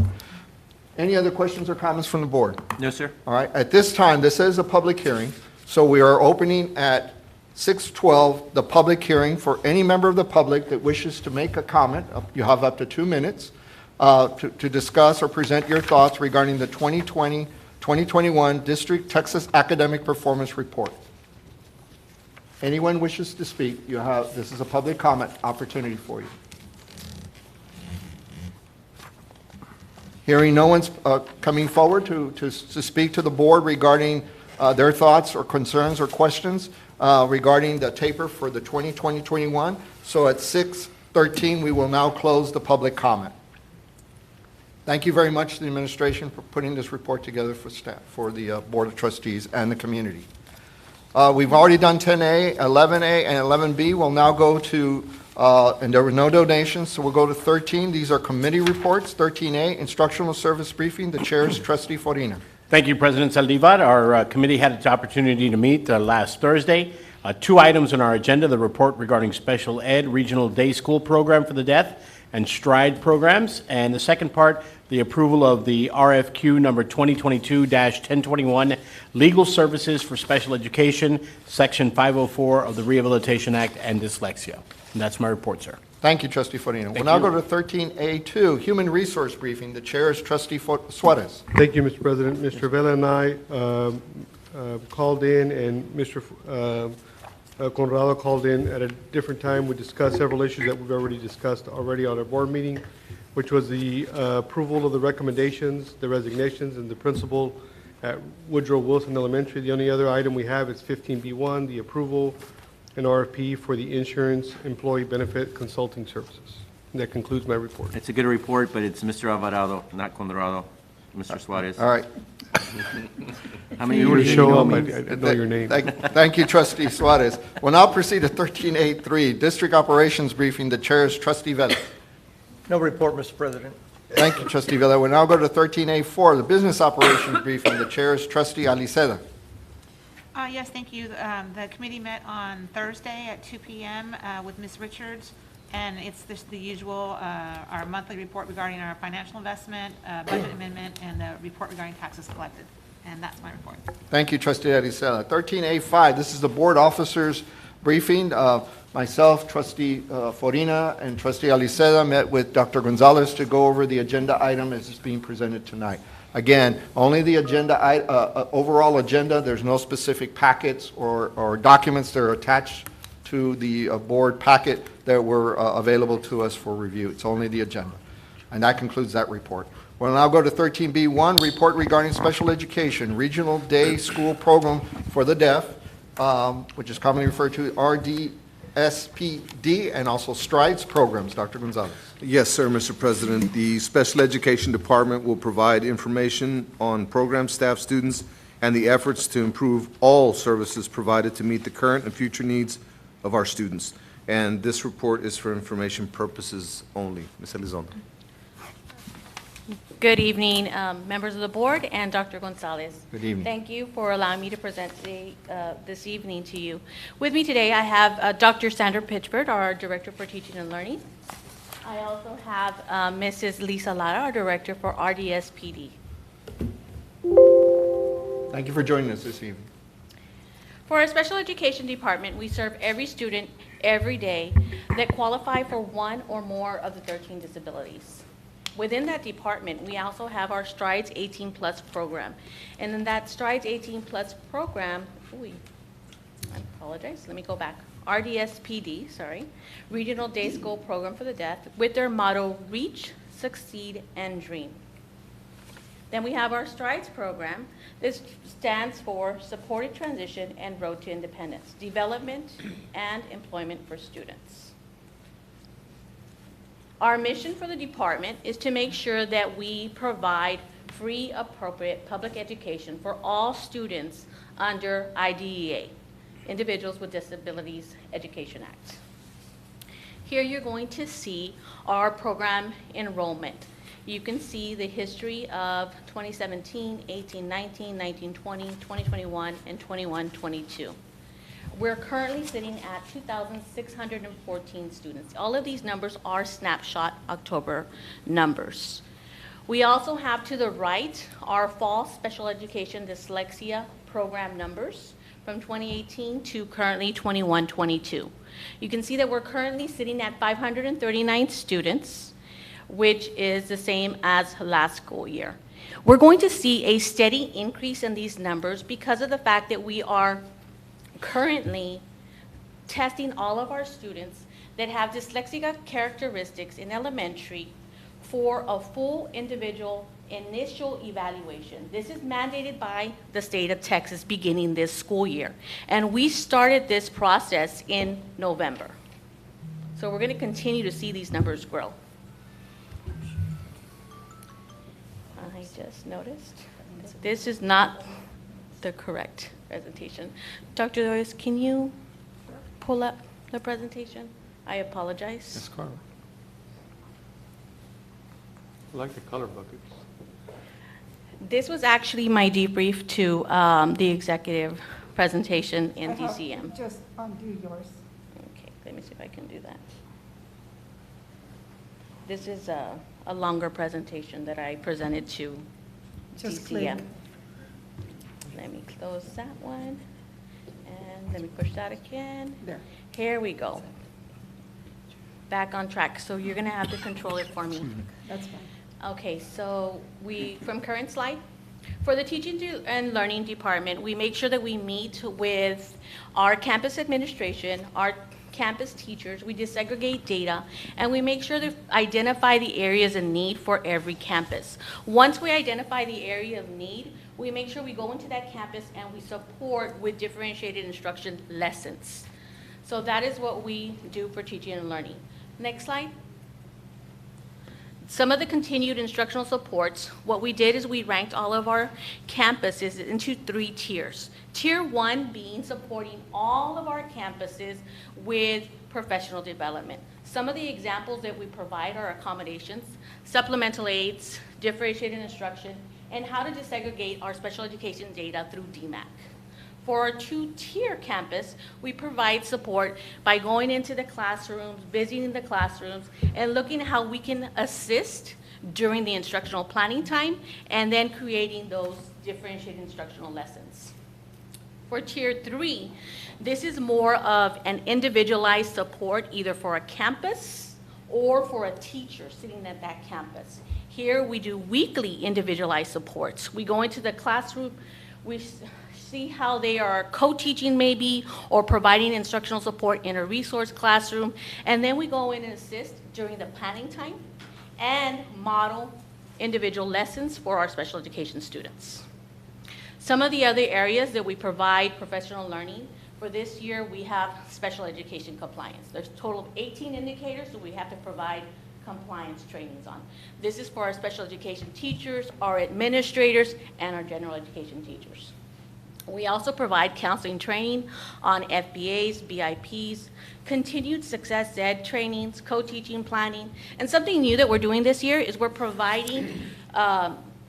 Any other questions or comments from the board? No, sir. All right, at this time, this is a public hearing, so we are opening at 6:12, the public hearing for any member of the public that wishes to make a comment. You have up to 2 minutes to discuss or present your thoughts regarding the 2020-2021 District Texas Academic Performance Report. Anyone wishes to speak, this is a public comment opportunity for you. Hearing no one's coming forward to speak to the board regarding their thoughts or concerns or questions regarding the taper for the 2020-21. So at 6:13, we will now close the public comment. Thank you very much to the administration for putting this report together for staff, for the Board of Trustees and the community. We've already done 10A, 11A, and 11B. We'll now go to, and there were no donations, so we'll go to 13. These are committee reports. 13A, instructional service briefing. The chair is Trustee Forina. Thank you, President Saldivar. Our committee had its opportunity to meet last Thursday. 2 items on our agenda: the report regarding special ed regional day school program for the deaf and STRIDE programs, and the second part, the approval of the RFQ number 2022-1021, Legal Services for Special Education, Section 504 of the Rehabilitation Act, and dyslexia. And that's my report, sir. Thank you, Trustee Forina. We'll now go to 13A2, human resource briefing. The chair is Trustee Suarez. Thank you, Mr. President. Mr. Vela and I called in, and Mr. Conrado called in at a different time. We discussed several issues that we've already discussed on our board meeting, which was the approval of the recommendations, the resignations, and the principal at Woodrow Wilson Elementary. The only other item we have is 15B1, the approval and RFP for the insurance employee benefit consulting services. And that concludes my report. It's a good report, but it's Mr. Alvarado, not Conrado. Mr. Suarez. All right. How many You were to years show ago up, means? I'd know your name. Thank you, Trustee Suarez. We'll now proceed to 13A3, district operations briefing. The chair is Trustee Vela. No report, Mr. President. Thank you, Trustee Vela. We'll now go to 13A4, the business operations briefing. The chair is Trustee Aliceda. Yes, thank you. The committee met on Thursday at 2 p.m. With Ms. Richards, and it's the usual, our monthly report regarding our financial investment, budget amendment, and the report regarding taxes collected. And that's my report. Thank you, Trustee Aliceda. 13A5, this is the board officers briefing. Myself, Trustee Forina, and Trustee Aliceda met with Dr. Gonzalez to go over the agenda item as it's being presented tonight. Again, only the agenda, overall agenda. There's no specific packets or documents that are attached to the board packet that were available to us for review. It's only the agenda. And that concludes that report. We'll now go to 13B1, report regarding special education, regional day school program for the deaf, which is commonly referred to RDSPD, and also STRIDES programs. Dr. Gonzalez. Yes, sir, Mr. President. The Special Education Department will provide information on program staff, students, and the efforts to improve all services provided to meet the current and future needs of our students. And this report is for information purposes only. Ms. Elizondo. Good evening, members of the board and Dr. Gonzalez. Good evening. Thank you for allowing me to present this evening to you. With me today, I have Dr. Sandra Pitchford, our Director for Teaching and Learning. I also have Mrs. Lisa Lara, our Director for RDSPD. Thank you for joining us this evening. For our special education department, we serve every student every day that qualify for one or more of the 13 disabilities. Within that department, we also have our STRIDES 18 Plus program. And in that STRIDES 18 Plus program, I apologize, let me go back. RDSPD, sorry, Regional Day School Program for the Deaf, with their motto, Reach, Succeed, and Dream. Then we have our STRIDES program. This stands for Supported Transition and Road to Independence, Development and Employment for Students. Our mission for the department is to make sure that we provide free, appropriate public education for all students under IDEA, Individuals with Disabilities Education Act. Here you're going to see our program enrollment. You can see the history of 2017, 18, 19, 19, 20, 2021, and 21, 22. We're currently sitting at 2,614 students. All of these numbers are snapshot October numbers. We also have to the right our fall special education dyslexia program numbers from 2018 to currently 21, 22. You can see that we're currently sitting at 539 students, which is the same as last school year. We're going to see a steady increase in these numbers because of the fact that we are currently testing all of our students that have dyslexic characteristics in elementary for a full individual initial evaluation. This is mandated by the state of Texas beginning this school year. And we started this process in November. So we're going to continue to see these numbers grow. I just noticed this is not the correct presentation. Dr. Doyes, can you pull up the presentation? I apologize. Yes, Carla. I like the color buckets. This was actually my debrief to the executive presentation in DCM. Just undo yours. Okay, let me see if I can do that. This is a longer presentation that I presented to Just DCM. click. Let me close that one, and let me push that again. There. Here we go. Back on track. So you're going to have to control it for me. That's fine. Okay, so from current slide, for the teaching and learning department, we make sure that we meet with our campus administration, our campus teachers, we disaggregate data, and we make sure to identify the areas of need for every campus. Once we identify the area of need, we make sure we go into that campus and we support with differentiated instruction lessons. So that is what we do for teaching and learning. Next slide. Some of the continued instructional supports, what we did is we ranked all of our campuses into 3 tiers. Tier 1 being supporting all of our campuses with professional development. Some of the examples that we provide are accommodations, supplemental aids, differentiated instruction, and how to disaggregate our special education data through DMAC. For our 2-tier campus, we provide support by going into the classrooms, visiting the classrooms, and looking at how we can assist during the instructional planning time, and then creating those differentiated instructional lessons. For Tier 3, this is more of an individualized support either for a campus or for a teacher sitting at that campus. Here we do weekly individualized supports. We go into the classroom, we see how they are co-teaching maybe or providing instructional support in a resource classroom, and then we go in and assist during the planning time and model individual lessons for our special education students. Some of the other areas that we provide professional learning, for this year we have special education compliance. There's a total of 18 indicators that we have to provide compliance trainings on. This is for our special education teachers, our administrators, and our general education teachers. We also provide counseling training on FBAs, BIPs, continued success ed trainings, co-teaching planning, and something new that we're doing this year is we're providing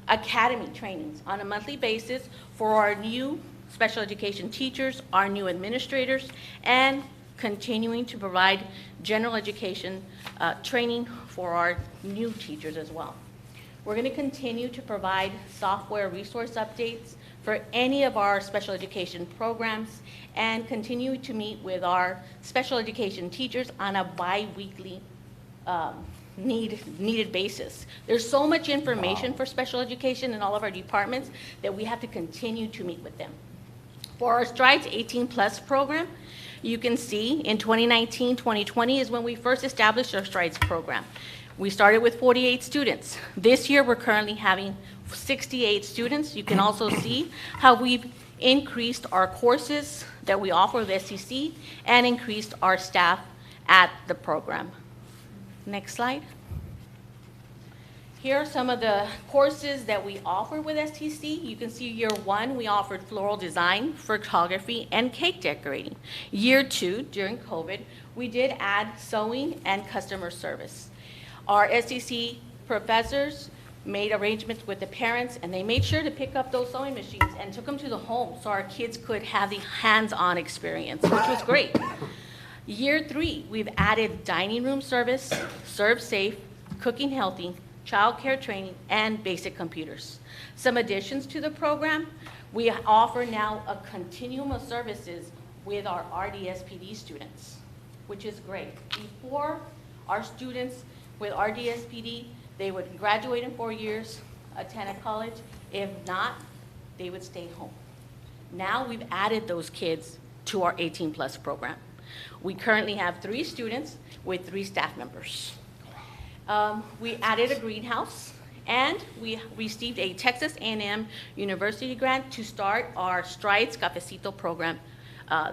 academy trainings on a monthly basis for our new special education teachers, our new administrators, and continuing to provide general education training for our new teachers as well. We're going to continue to provide software resource updates for any of our special education programs and continue to meet with our special education teachers on a bi-weekly needed basis. There's so much information for special education in all of our departments that we have to continue to meet with them. For our Strides 18 Plus program, you can see in 2019, 2020 is when we first established our Strides program. We started with 48 students. This year, we're currently having 68 students. You can also see how we've increased our courses that we offer with SEC and increased our staff at the program. Next slide. Here are some of the courses that we offer with STC. You can see year 1, we offered floral design, photography, and cake decorating. Year 2, during COVID, we did add sewing and customer service. Our STC professors made arrangements with the parents, and they made sure to pick up those sewing machines and took them to the home so our kids could have the hands-on experience, which was great. Year 3, we've added dining room service, serve safe, cooking healthy, childcare training, and basic computers. Some additions to the program, we offer now a continuum of services with our RDSPD students, which is great. Before, our students with RDSPD, they would graduate in 4 years, attend a college. If not, they would stay home. Now we've added those kids to our 18+ program. We currently have 3 students with 3 staff members. We added a greenhouse, and we received a Texas A&M University grant to start our Strides Cafecito program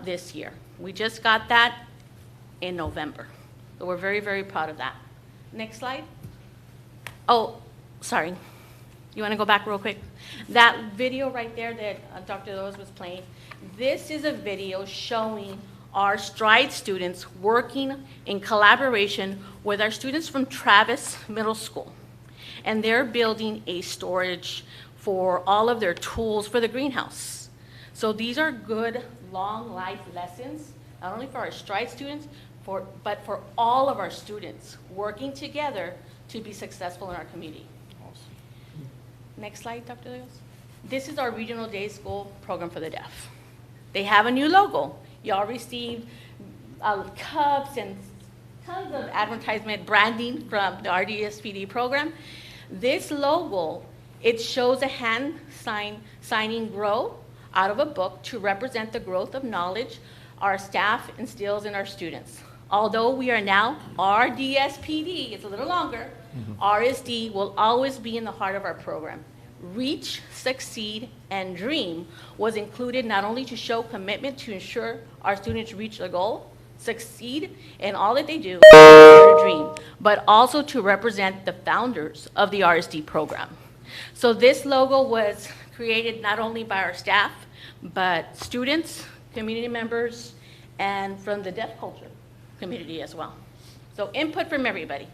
this year. We just got that in November, so we're very, very proud of that. Next slide. Oh, sorry. You want to go back real quick? That video right there that Dr. Lewis was playing, this is a video showing our Stride students working in collaboration with our students from Travis Middle School. And they're building a storage for all of their tools for the greenhouse. So these are good long life lessons, not only for our Stride students, but for all of our students working together to be successful in our community. Awesome. Next slide, Dr. Leos. This is our Regional Day School program for the deaf. They have a new logo. Y'all received cups and tons of advertisement branding from the RDSPD program. This logo, it shows a hand signing grow out of a book to represent the growth of knowledge our staff instills in our students. Although we are now RDSPD, it's a little longer, RSD will always be in the heart of our program. Reach, Succeed, and Dream was included not only to show commitment to ensure our students reach their goal, succeed in all that they do, their dream, but also to represent the founders of the RSD program. So this logo was created not only by our staff, but students, community members, and from the deaf culture community as well. So input from everybody.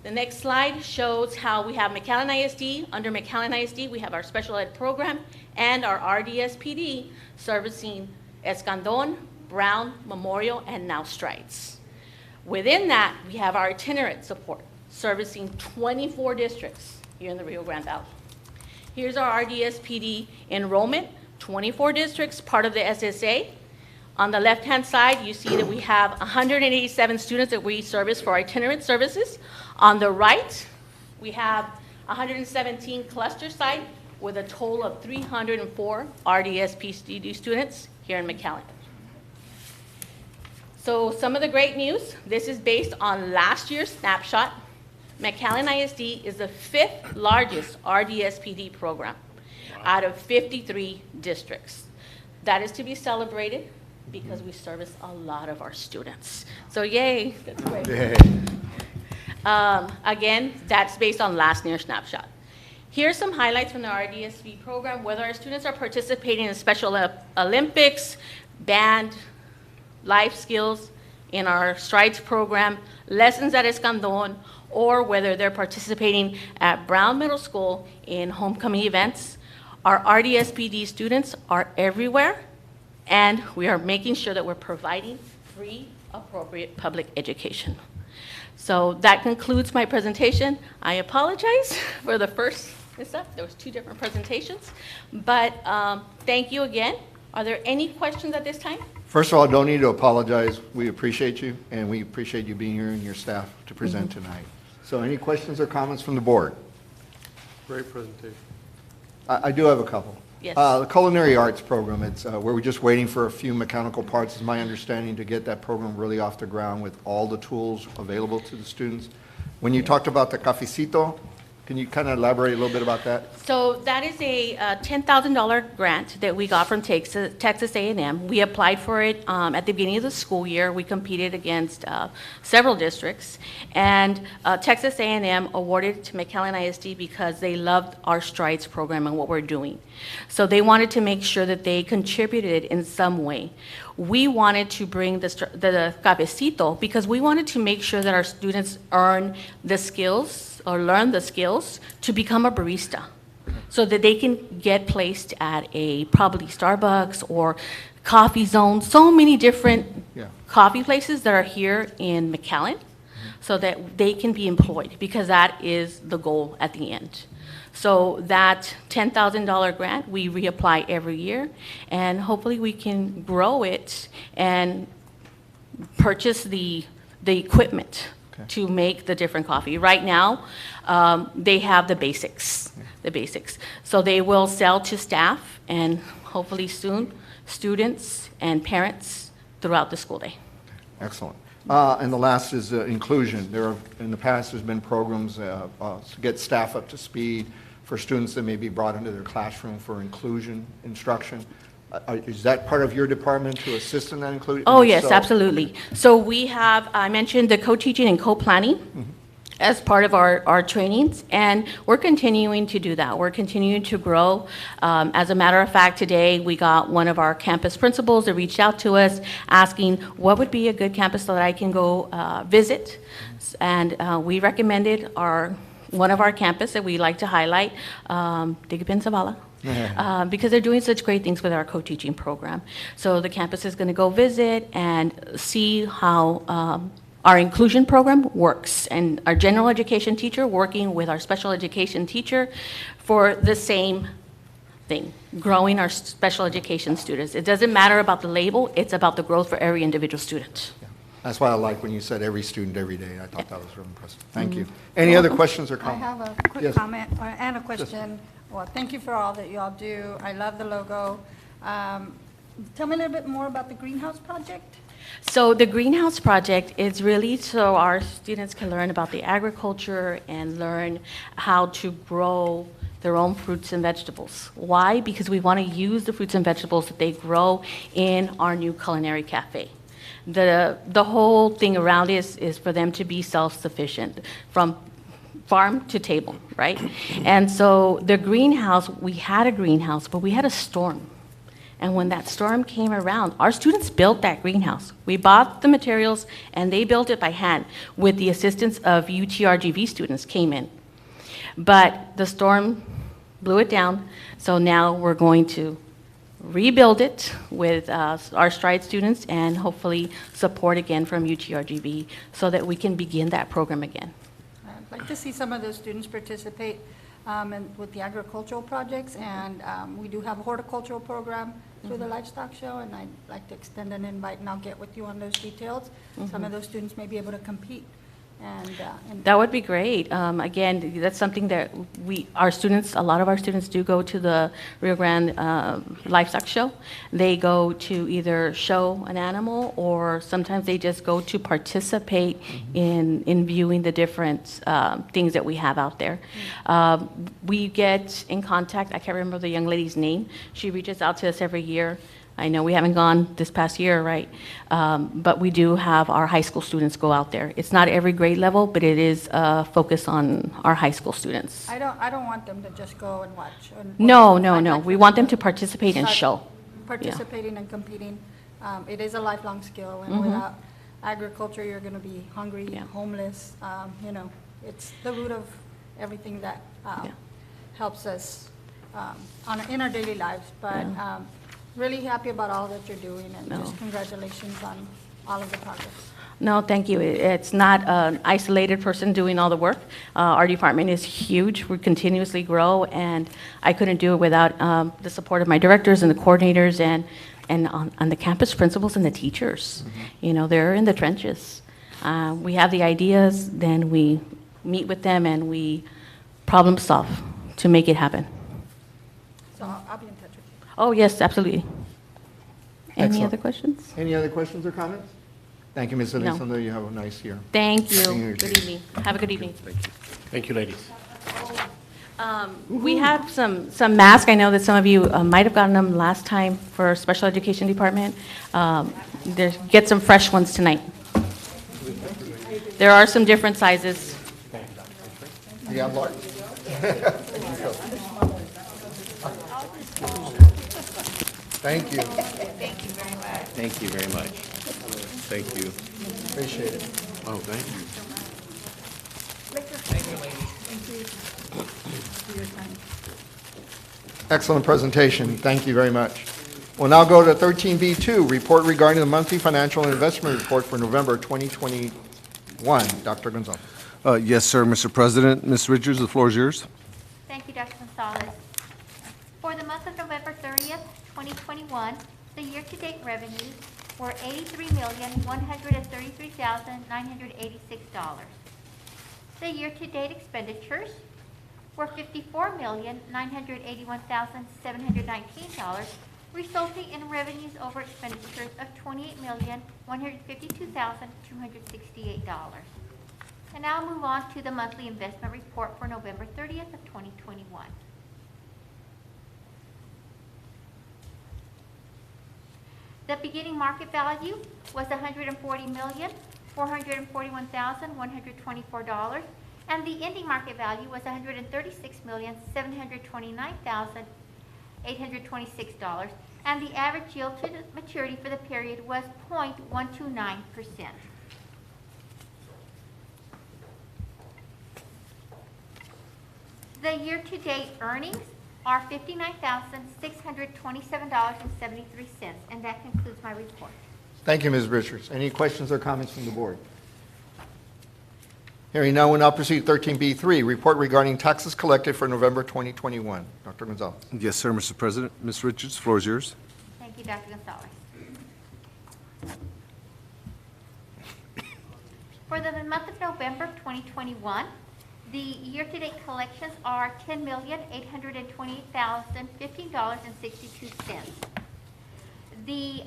The next slide shows how we have McAllen ISD. Under McAllen ISD, we have our special ed program and our RDSPD servicing Escandon, Brown, Memorial, and now Strides. Within that, we have our itinerant support, servicing 24 districts here in the Rio Grande Valley. Here's our RDSPD enrollment, 24 districts, part of the SSA. On the left-hand side, you see that we have 187 students that we service for our itinerant services. On the right, we have 117 cluster site with a total of 304 RDSPD students here in McAllen. So some of the great news, this is based on last year's snapshot. McAllen ISD is the 5th largest RDSPD program out of 53 districts. That is to be celebrated because we service a lot of our students. So yay, that's great. Yay. Again, that's based on last year's snapshot. Here's some highlights from the RDSP program, whether our students are participating in Special Olympics, band, life skills in our Strides program, lessons at Escandon, or whether they're participating at Brown Middle School in homecoming events. Our RDSPD students are everywhere, and we are making sure that we're providing free, appropriate public education. So that concludes my presentation. I apologize for the first mishap. There was 2 different presentations, but thank you again. Are there any questions at this time? First of all, don't need to apologize. We appreciate you, and we appreciate you being here and your staff to present tonight. So any questions or comments from the board? Great presentation. I do have a couple. Yes. The culinary arts program, it's where we're just waiting for a few mechanical parts, is my understanding, to get that program really off the ground with all the tools available to the students. When you talked about the cafecito, Can you kind of elaborate a little bit about that? So that is a $10,000 grant that we got from Texas A&M. We applied for it at the beginning of the school year. We competed against several districts, and Texas A&M awarded it to McAllen ISD because they loved our Strides program and what we're doing. So they wanted to make sure that they contributed in some way. We wanted to bring the cabecito because we wanted to make sure that our students earn the skills or learn the skills to become a barista so that they can get placed at a probably Starbucks or Coffee Zone, so many different coffee places that are here in McAllen so that they can be employed because that is the goal at the end. So that $10,000 grant, we reapply every year, and hopefully we can grow it and purchase the equipment to make the different coffee. Right now, they have the basics. So they will sell to staff and hopefully soon, students and parents throughout the school day. Excellent. And the last is inclusion. In the past, there's been programs to get staff up to speed for students that may be brought into their classroom for inclusion instruction. Is that part of your department to assist in that inclusion? Oh, yes, absolutely. So we have, I mentioned the co-teaching and co-planning as part of our trainings, and we're continuing to do that. We're continuing to grow. As a matter of fact, today we got one of our campus principals that reached out to us asking what would be a good campus so that I can go visit. And we recommended one of our campus that we like to highlight, Digipin Zavala. Because they're doing such great things with our co-teaching program. So the campus is going to go visit and see how our inclusion program works, and our general education teacher working with our special education teacher for the same thing, growing our special education students. It doesn't matter about the label, it's about the growth for every individual student. That's why I like when you said every student, every day. I thought that was really impressive. Thank you. Any other questions or I comments? have a quick comment and a question. Well, thank you for all that you all do. I love the logo. Tell me a little bit more about the greenhouse project. So the greenhouse project is really so our students can learn about the agriculture and learn how to grow their own fruits and vegetables. Why? Because we want to use the fruits and vegetables that they grow in our new culinary cafe. The whole thing around it is for them to be self-sufficient from farm to table, right? And so the greenhouse, we had a greenhouse, but we had a storm. And when that storm came around, our students built that greenhouse. We bought the materials and they built it by hand with the assistance of UTRGV students came in. But the storm blew it down, so now we're going to rebuild it with our Stride students and hopefully support again from UTRGV so that we can begin that program again. I'd like to see some of those students participate with the agricultural projects, and we do have a horticultural program through the livestock show, and I'd like to extend an invite, and I'll get with you on those details. Some of those students may be able to compete. And that would be great. Again, that's something that a lot of our students do go to the Rio Grande Livestock Show. They go to either show an animal or sometimes they just go to participate in viewing the different things that we have out there. We get in contact, I can't remember the young lady's name. She reaches out to us every year. I know we haven't gone this past year, right? But we do have our high school students go out there. It's not every grade level, but it is focused on our high school students. I don't want them to just go and watch. No. We want them to participate and show. Participating and competing. It is a lifelong skill, and without agriculture, you're going to be hungry, homeless. It's the root of everything that helps us in our daily lives. But really happy about all that you're doing, and just congratulations on all of the progress. No, thank you. It's not an isolated person doing all the work. Our department is huge. We continuously grow, and I couldn't do it without the support of my directors and the coordinators and on the campus principals and the teachers. They're in the trenches. We have the ideas, then we meet with them and we problem solve to make it happen. So I'll be in touch with you. Oh, yes, absolutely. Any Excellent. other questions? Any other questions or comments? Thank you, Ms. Elizondo. No. You have a nice year. Thank you. Good evening. Have a good evening. Thank you, ladies. We have some masks. I know that some of you might have gotten them last time for special education department. Get some fresh ones tonight. There are some different sizes. Yeah, Mark. Thank you. Thank you very much. Thank you very much. Thank you. Appreciate it. Oh, thank you. Excellent presentation. Thank you very much. We'll now go to 13B2, report regarding the monthly financial and investment report for November 2021. Dr. Gonzalez. Yes, sir, Mr. President. Ms. Richards, the floor is yours. Thank you, Dr. Gonzalez. For the month of November 30th, 2021, the year-to-date revenues were $83,133,986. The year-to-date expenditures were $54,981,719, resulting in revenues over expenditures of $28,152,268. And now I'll move on to the monthly investment report for November 30th of 2021. The beginning market value was $140,441,124, and the ending market value was $136,729,826, and the average yield to maturity for the period was 0.129%. The year-to-date earnings are $59,627.73, and that concludes my report. Thank you, Ms. Richards. Any questions or comments from the board? Hearing none, we'll now proceed to 13B3, report regarding taxes collected for November 2021. Dr. Gonzalez. Yes, sir, Mr. President. Ms. Richards, the floor is yours. Thank you, Dr. Gonzalez. For the month of November 2021, the year-to-date collections are $10,828,015.62. The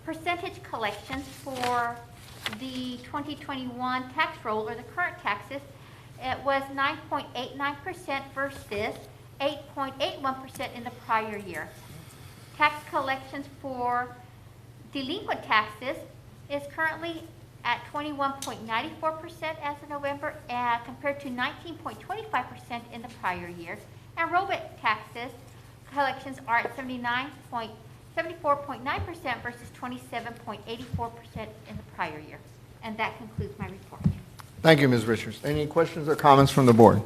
percentage collections for the 2021 tax roll, or the current taxes, it was 9.89% versus 8.81% in the prior year. Tax collections for delinquent taxes is currently at 21.94% as of November, compared to 19.25% in the prior year. And robate taxes collections are at 74.9% versus 27.84% in the prior year. And that concludes my report. Thank you, Ms. Richards. Any questions or comments from the board?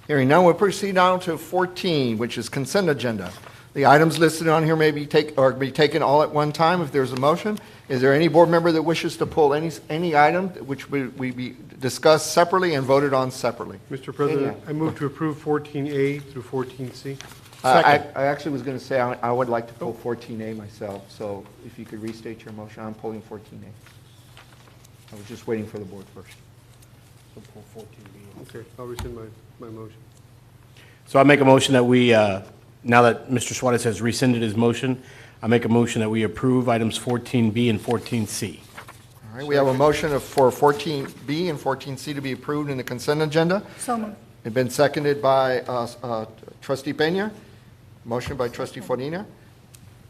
Hearing none, we'll proceed now to 14, which is consent agenda. The items listed on here may be taken all at one time if there's a motion. Is there any board member that wishes to pull any item which we be discussed separately and voted on separately? Mr. President, I move to approve 14A through 14C. I actually was going to say I would like to pull 14A myself, so if you could restate your motion, I'm pulling 14A. I was just waiting for the board first. So pull 14B. Okay, I'll rescind my motion. So I make a motion that we, now that Mr. Suarez has rescinded his motion, I make a motion that we approve items 14B and 14C. All right, we have a motion for 14B and 14C to be approved in the consent agenda. So moved. It's been seconded by Trustee Peña. Motion by Trustee Fornina.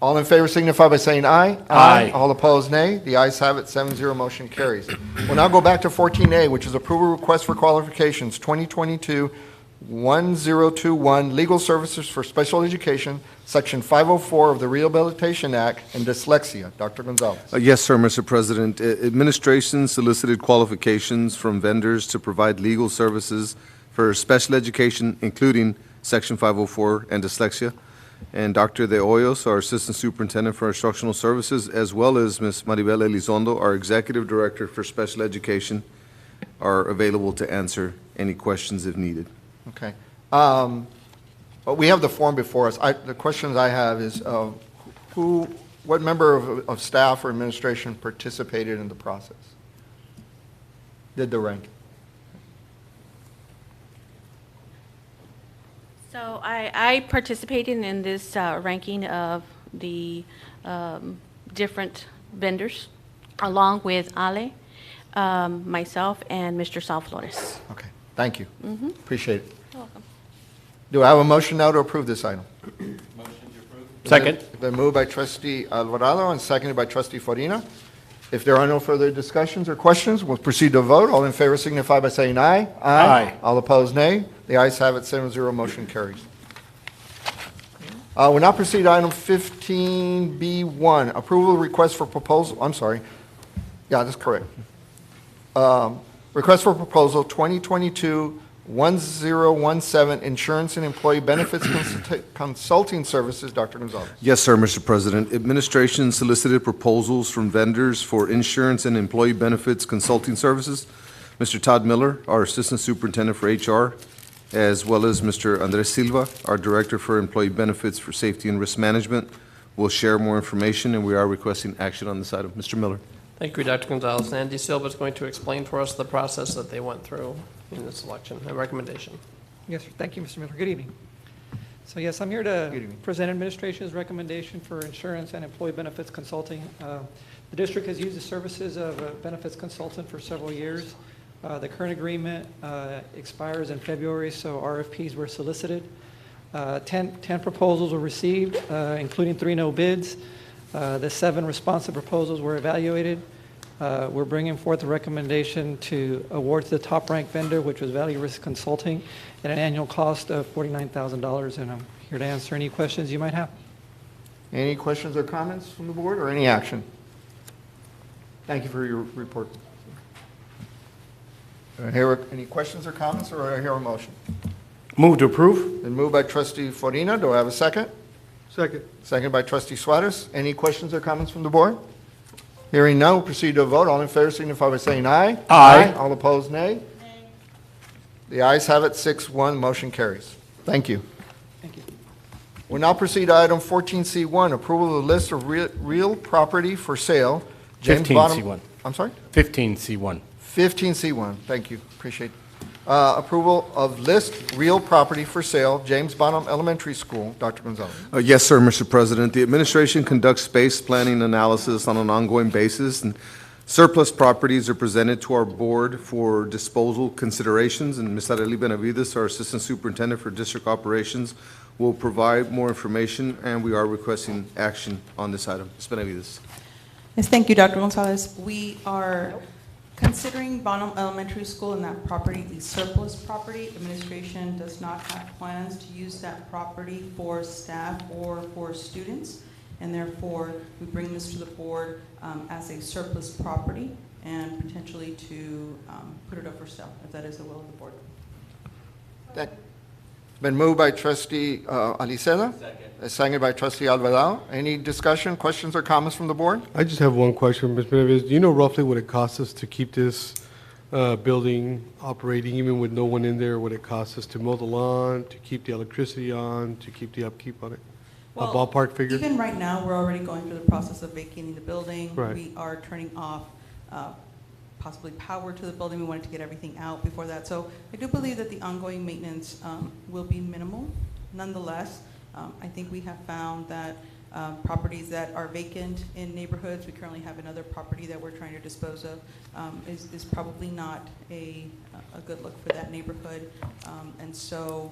All in favor signify by saying aye. Aye. All opposed, nay. The ayes have it, 7-0, motion carries. We'll now go back to 14A, which is approval request for qualifications 2022-1021, legal services for special education, Section 504 of the Rehabilitation Act, and dyslexia. Dr. Gonzalez. Yes, sir, Mr. President. Administration solicited qualifications from vendors to provide legal services for special education, including Section 504 and dyslexia. And Dr. De Hoyos, our Assistant Superintendent for Instructional Services, as well as Ms. Maribel Elizondo, our Executive Director for Special Education, are available to answer any questions if needed. Okay. Well, we have the form before us. The questions I have is what member of staff or administration participated in the process? Did the ranking? So I participated in this ranking of the different vendors, along with Ale, myself, and Mr. Sal Flores. Okay. Thank you. Mhm. Appreciate it. You're welcome. Do I have a motion now to approve this item? Motion to approve. Second. Been moved by trustee Alvarado and seconded by trustee Farina. If there are no further discussions or questions, we'll proceed to vote. All in favor signify by saying aye. Aye. All opposed, nay. The ayes have it, 7-0, motion carries. We'll now proceed to item 15B1, approval request for proposal, I'm sorry. Yeah, that's correct. Request for proposal 2022-1017, insurance and employee benefits consulting services. Dr. Gonzalez. Yes, sir, Mr. President. Administration solicited proposals from vendors for insurance and employee benefits consulting services. Mr. Todd Miller, our Assistant Superintendent for HR, as well as Mr. Andres Silva, our Director for Employee Benefits for Safety and Risk Management, will share more information, and we are requesting action on this item. Mr. Miller. Thank you, Dr. Gonzalez. Andy Silva is going to explain for us the process that they went through in this election and recommendation. Yes, sir. Thank you, Mr. Miller. Good evening. So yes, I'm here to present administration's recommendation for insurance and employee benefits consulting. The district has used the services of a benefits consultant for several years. The current agreement expires in February, so RFPs were solicited. 10 proposals were received, including 3 no bids. The 7 responsive proposals were evaluated. We're bringing forth a recommendation to award to the top-ranked vendor, which was Value Risk Consulting, at an annual cost of $49,000, and I'm here to answer any questions you might have. Any questions or comments from the board or any action? Thank you for your report. Any questions or comments, or I hear a motion? Move to approve. Been moved by trustee Farina. Do I have a second? Second. Second by trustee Suarez. Any questions or comments from the board? Hearing none, we'll proceed to a vote. All in favor signify by saying aye. Aye. All opposed, nay. The ayes have it, 6-1, motion carries. Thank you. Thank you. We'll now proceed to item 14C1, approval of the list of real property for sale. James Bonham- 15C1. I'm sorry? 15C1. 15C1, thank you, appreciate it. Approval of list real property for sale, James Bonham Elementary School. Dr. Gonzalez. Yes, sir, Mr. President. The administration conducts space planning analysis on an ongoing basis, and surplus properties are presented to our board for disposal considerations, and Ms. Arely Benavides, our Assistant Superintendent for District Operations, will provide more information, and we are requesting action on this item. Ms. Benavides. Yes, thank you, Dr. Gonzalez. We are considering Bonham Elementary School and that property, the surplus property. Administration does not have plans to use that property for staff or for students, and therefore we bring this to the board as a surplus property and potentially to put it up for sale, if that is the will of the board. Been moved by trustee Aliceda. Seconded by trustee Alvarado. Any discussion, questions, or comments from the board? I just have one question, Ms. Benavides. Do you know roughly what it costs us to keep this building operating, even with no one in there? What it costs us to mow the lawn, to keep the electricity on, to keep the upkeep on it? A ballpark figure? Even right now, we're already going through the process of vacating the building. Right. We are turning off possibly power to the building. We wanted to get everything out before that. So I do believe that the ongoing maintenance will be minimal. Nonetheless, I think we have found that properties that are vacant in neighborhoods, we currently have another property that we're trying to dispose of, is probably not a good look for that neighborhood. And so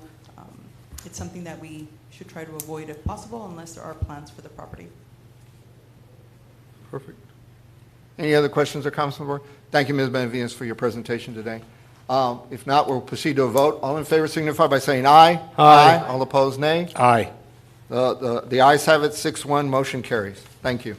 it's something that we should try to avoid if possible, unless there are plans for the property. Perfect. Any other questions or comments from the board? Thank you, Ms. Benavides, for your presentation today. If not, we'll proceed to a vote. All in favor signify by saying aye. Aye. All opposed, nay. Aye. The ayes have it, 6-1, motion carries. Thank you.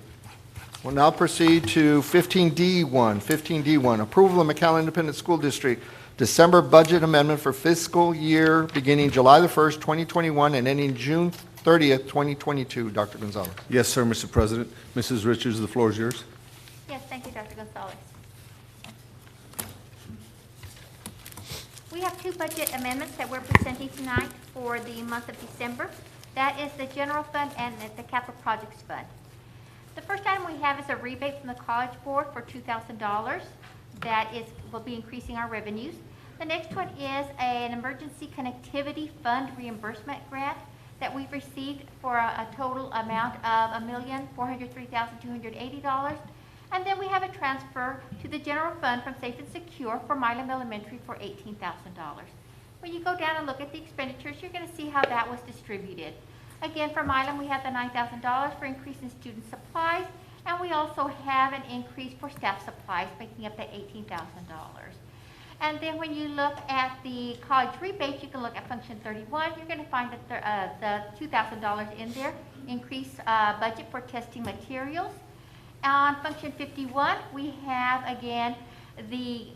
We'll now proceed to 15D1. 15D1, approval of McAllen Independent School District December budget amendment for fiscal year beginning July the 1st, 2021 and ending June 30th, 2022. Dr. Gonzalez. Yes, sir, Mr. President. Mrs. Richards, the floor is yours. Yes, thank you, Dr. Gonzalez. We have 2 budget amendments that we're presenting tonight for the month of December. That is the general fund and the capital projects fund. The first item we have is a rebate from the College Board for $2,000. That will be increasing our revenues. The next one is an emergency connectivity fund reimbursement grant that we've received for a total amount of $1,403,280. And then we have a transfer to the general fund from Safe and Secure for Milam Elementary for $18,000. When you go down and look at the expenditures, you're going to see how that was distributed. Again, for Milam, we have the $9,000 for increase in student supplies, and we also have an increase for staff supplies, making up the $18,000. And then when you look at the college rebates, you can look at function 31. You're going to find that the $2,000 in there, increased budget for testing materials. On function 51, we have, again, the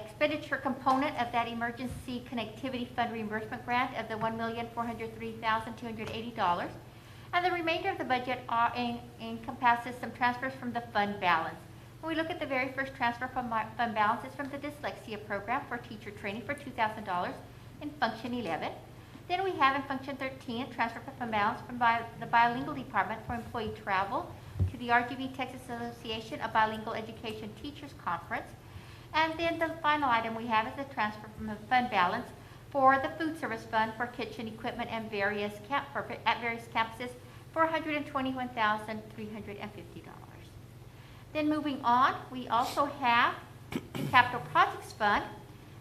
expenditure component of that emergency connectivity fund reimbursement grant of the $1,403,280. And the remainder of the budget encompasses some transfers from the fund balance. When we look at the very first transfer from fund balance, it's from the dyslexia program for teacher training for $2,000 in function 11. Then we have in function 13 a transfer from fund balance from the bilingual department for employee travel to the RGV Texas Association of Bilingual Education Teachers Conference. And then the final item we have is a transfer from the fund balance for the food service fund for kitchen equipment and at various campuses for $121,350. Then moving on, we also have the capital projects fund,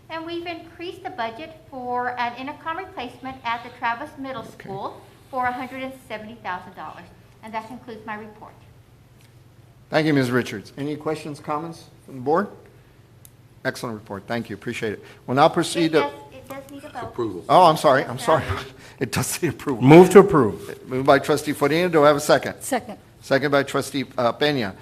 and we've increased the budget for an intercom replacement at the Travis Middle School for $170,000. And that concludes my report. Thank you, Ms. Richards. Any questions, comments from the board? Excellent report. Thank you. Appreciate it. We'll now proceed to... It does need a vote. Approval. Oh, I'm sorry. I'm sorry. It does need approval. Move to approve. Moved by trustee Farina. Do I have a second? Second. Second by trustee Peña.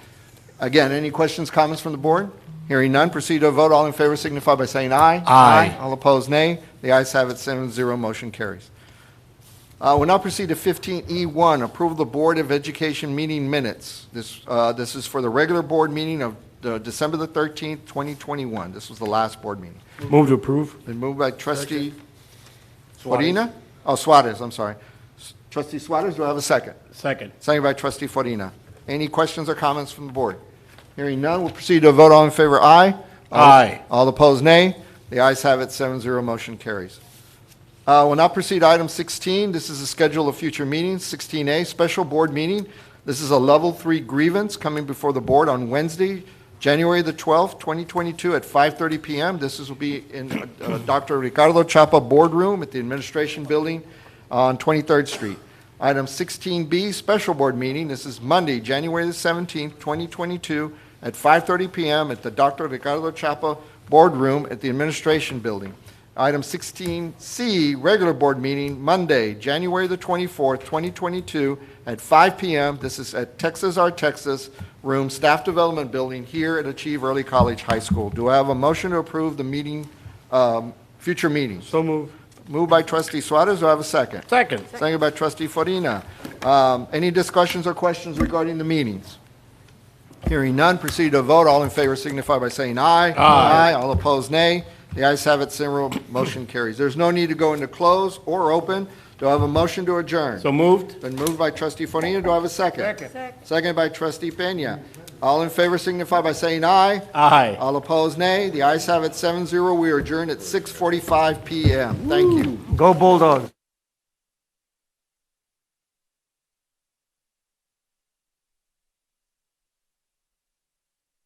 Again, any questions, comments from the board? Hearing none, proceed to a vote. All in favor signify by saying aye. Aye. All opposed, nay. The ayes have it, 7-0, motion carries. We'll now proceed to 15E1, approval of the Board of Education meeting minutes. This is for the regular board meeting of December the 13th, 2021. This was the last board meeting. Move to approve. Been moved by trustee Farina? Oh, Suarez, I'm sorry. Trustee Suarez, do I have a second? Second. Second by trustee Farina. Any questions or comments from the board? Hearing none, we'll proceed to a vote. All in favor, aye. Aye. All opposed, nay. The ayes have it, 7-0, motion carries. We'll now proceed to item 16. This is a schedule of future meetings. 16A, special board meeting. This is a level 3 grievance coming before the board on Wednesday, January the 12th, 2022 at 5:30 p.m. This will be in Dr. Ricardo Chapa boardroom at the administration building on 23rd Street. Item 16B, special board meeting. This is Monday, January the 17th, 2022 at 5:30 p.m. at the Dr. Ricardo Chapa boardroom at the administration building. Item 16C, regular board meeting, Monday, January the 24th, 2022 at 5 p.m. This is at Texas Our Texas Room, Staff Development Building here at Achieve Early College High School. Do I have a motion to approve the meeting, future meetings? So move. Moved by trustee Suarez. Do I have a second? Second. Second by trustee Farina. Any discussions or questions regarding the meetings? Hearing none, proceed to a vote. All in favor signify by saying aye. Aye. All opposed, nay. The ayes have it, 0, motion carries. There's no need to go into close or open. Do I have a motion to adjourn? So moved. Been moved by trustee Farina. Do I have a second? Second. Second by trustee Peña. All in favor signify by saying aye. Aye. All opposed, nay. The ayes have it, 7-0. We are adjourned at 6:45 p.m. Thank you. Go Bulldogs.